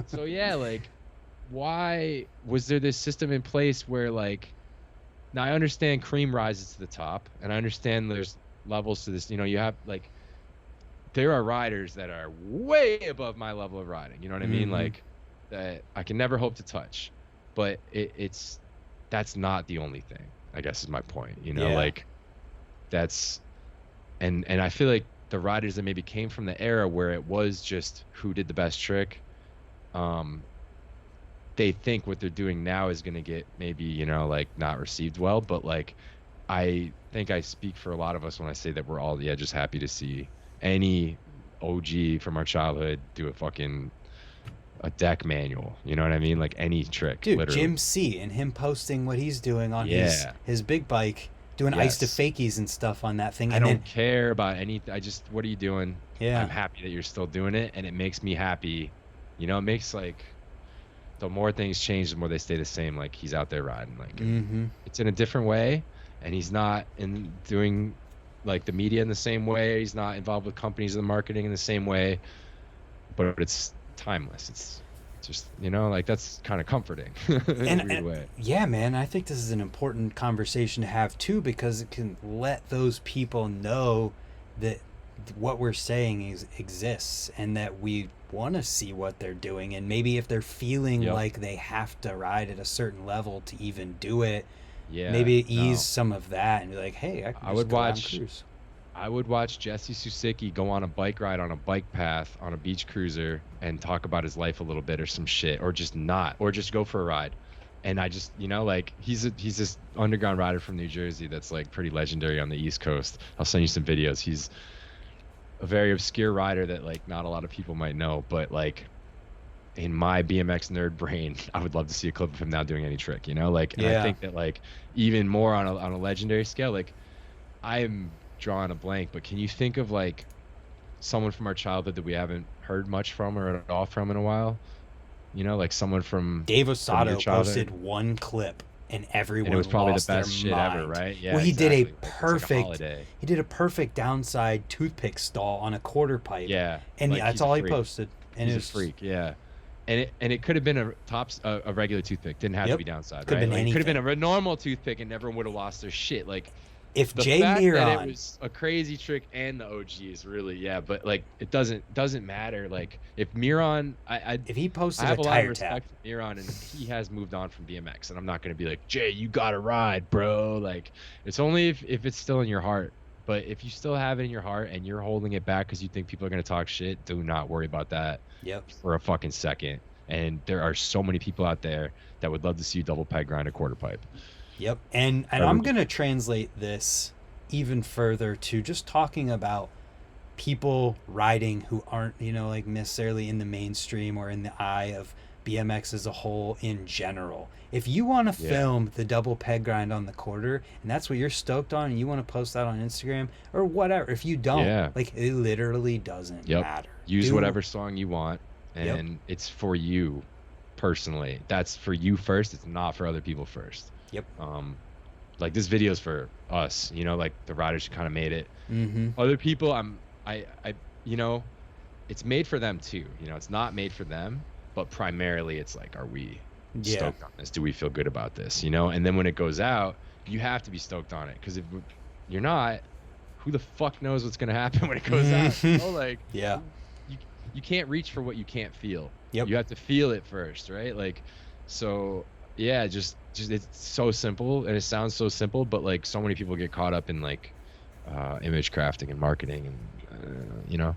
So yeah, like, why was there this system in place where, like, now I understand cream rises to the top, and I understand there's levels to this. You know, you have like, there are riders that are way above my level of riding. You know what I mean? Like, that I can never hope to touch, but it's that's not the only thing, I guess, is my point. You know, like that's, and I feel like the riders that maybe came from the era where it was just who did the best trick, they think what they're doing now is going to get maybe, you know, like not received well, but like I think I speak for a lot of us when I say that we're all, yeah, just happy to see any OG from our childhood do a deck manual. You know what I mean? Like any trick. Dude, literally. Jim C and him posting what he's doing on his big bike, doing ice to fakies and stuff on that thing. I don't care about anything. What are you doing? Yeah. I'm happy that you're still doing it, and it makes me happy. You know, it makes like, the more things change, the more they stay the same. Like, he's out there riding. Like, it's in a different way, and he's not in doing like the media in the same way. He's not involved with companies and the marketing in the same way, but it's timeless. It's just, you know, like, that's kind of comforting in a weird way. Yeah, man, I think this is an important conversation to have too, because it can let those people know that what we're saying exists, and that we want to see what they're doing, and maybe if they're feeling like they have to ride at a certain level to even do it, maybe ease some of that and be like, hey, I would watch Jesse Susicki go on a bike ride on a bike path on a beach cruiser and talk about his life a little bit or some shit, or just go for a ride. And I just, you know, like, he's this underground rider from New Jersey that's like pretty legendary on the East Coast. I'll send you some videos. He's a very obscure rider that like not a lot of people might know, but like in my BMX nerd brain, I would love to see a clip of him now doing any trick, you know, like, and I think that like even more on a legendary scale, like, I'm drawing a blank, but can you think of like someone from our childhood that we haven't heard much from or at all from in a while? You know, like someone from Dave Osato posted one clip and everyone, and it was probably lost the best their shit mind. ever, right? Yeah. Well, he exactly. did he did a perfect downside toothpick stall on a quarter pipe. Yeah. And like, that's all he posted. And he's a freak. Yeah. And it could have been a regular toothpick. Didn't have to be downside, right? Like, it could have been a normal toothpick and everyone would have lost their shit. Like, if the Jay fact Miron, that it was a crazy trick and the OG is really, but like, it doesn't matter. Like, if Miron, if he posted I have a lot of tire respect tap, for Miron, and he has moved on from BMX, and I'm not gonna be like, Jay, you gotta ride, bro. Like, it's only if it's still in your heart. But if you still have it in your heart and you're holding it back because you think people are gonna talk shit, do not worry about that. For a fucking second. And there are so many people out there that would love to see you double peg grind a quarter pipe. And I'm gonna translate this even further to just talking about people riding who aren't, you know, like necessarily in the mainstream or in the eye of BMX as a whole in general. If you want to film the double peg grind on the quarter and that's what you're stoked on and you want to post that on Instagram or whatever, if you don't, like, it literally doesn't matter. Use whatever song you want, and it's for you personally. That's for you first. It's not for other people first. Like, this video is for us, you know, like the riders who kind of made it. Other people, I you know, it's made for them too. You know, it's not made for them, but primarily it's like, are we stoked on this? Do we feel good about this? You know, and then when it goes out, you have to be stoked on it, because if you're not, who the fuck knows what's gonna happen when it goes out? You know, like, you can't reach for what you can't feel. You have to feel it first, right? Like, so yeah, just it's so simple, and it sounds so simple, but like, so many people get caught up in like image crafting and marketing, and you know.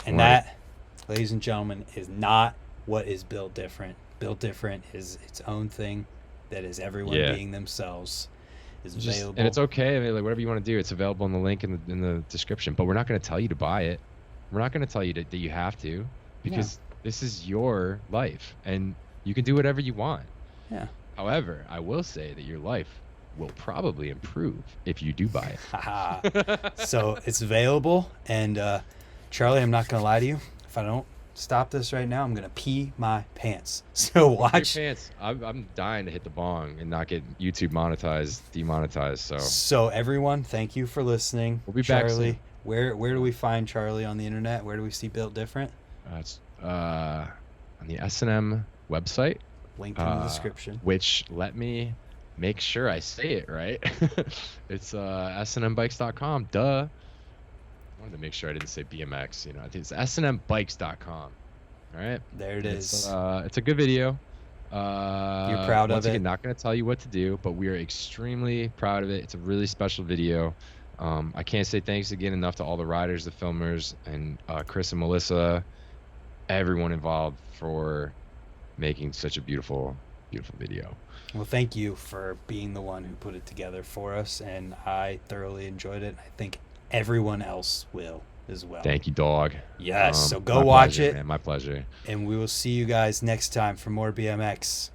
And that, ladies and gentlemen, is not what is Built Different. Built Different is its own thing that is everyone being themselves. Is available, and it's okay. I mean, like, whatever you want to do, it's available in the link in the description. But we're not going to tell you to buy it. We're not going to tell you that you have to, because this is your life, and you can do whatever you want. However, I will say that your life will probably improve if you do buy it. So it's available, and Charlie, I'm not gonna lie to you. If I don't stop this right now, I'm gonna pee my pants. So watch. Your pants. I'm dying to hit the bong and not get YouTube demonetized. So everyone, thank you for listening. We'll be Charlie, back soon. Where do we find Charlie on the internet? Where do we see Built Different? It's on the S&M website. Link in the description. Which, let me make sure I say it right. It's S&MBikes.com. Duh. I wanted to make sure I didn't say BMX. You know, I think it's S&MBikes.com. All right. There it And is. it's a good video. You're proud Once of again, it? not going to tell you what to do, but we are extremely proud of it. It's a really special video. I can't say thanks again enough to all the riders, the filmers, and Chris and Melissa, everyone involved for making such a beautiful, beautiful video. Well, thank you for being the one who put it together for us, and I thoroughly enjoyed it. I think everyone else will as well. Thank you, dog. Yes, so go My watch pleasure, it, man. My pleasure. and we will see you guys next time for more BMX.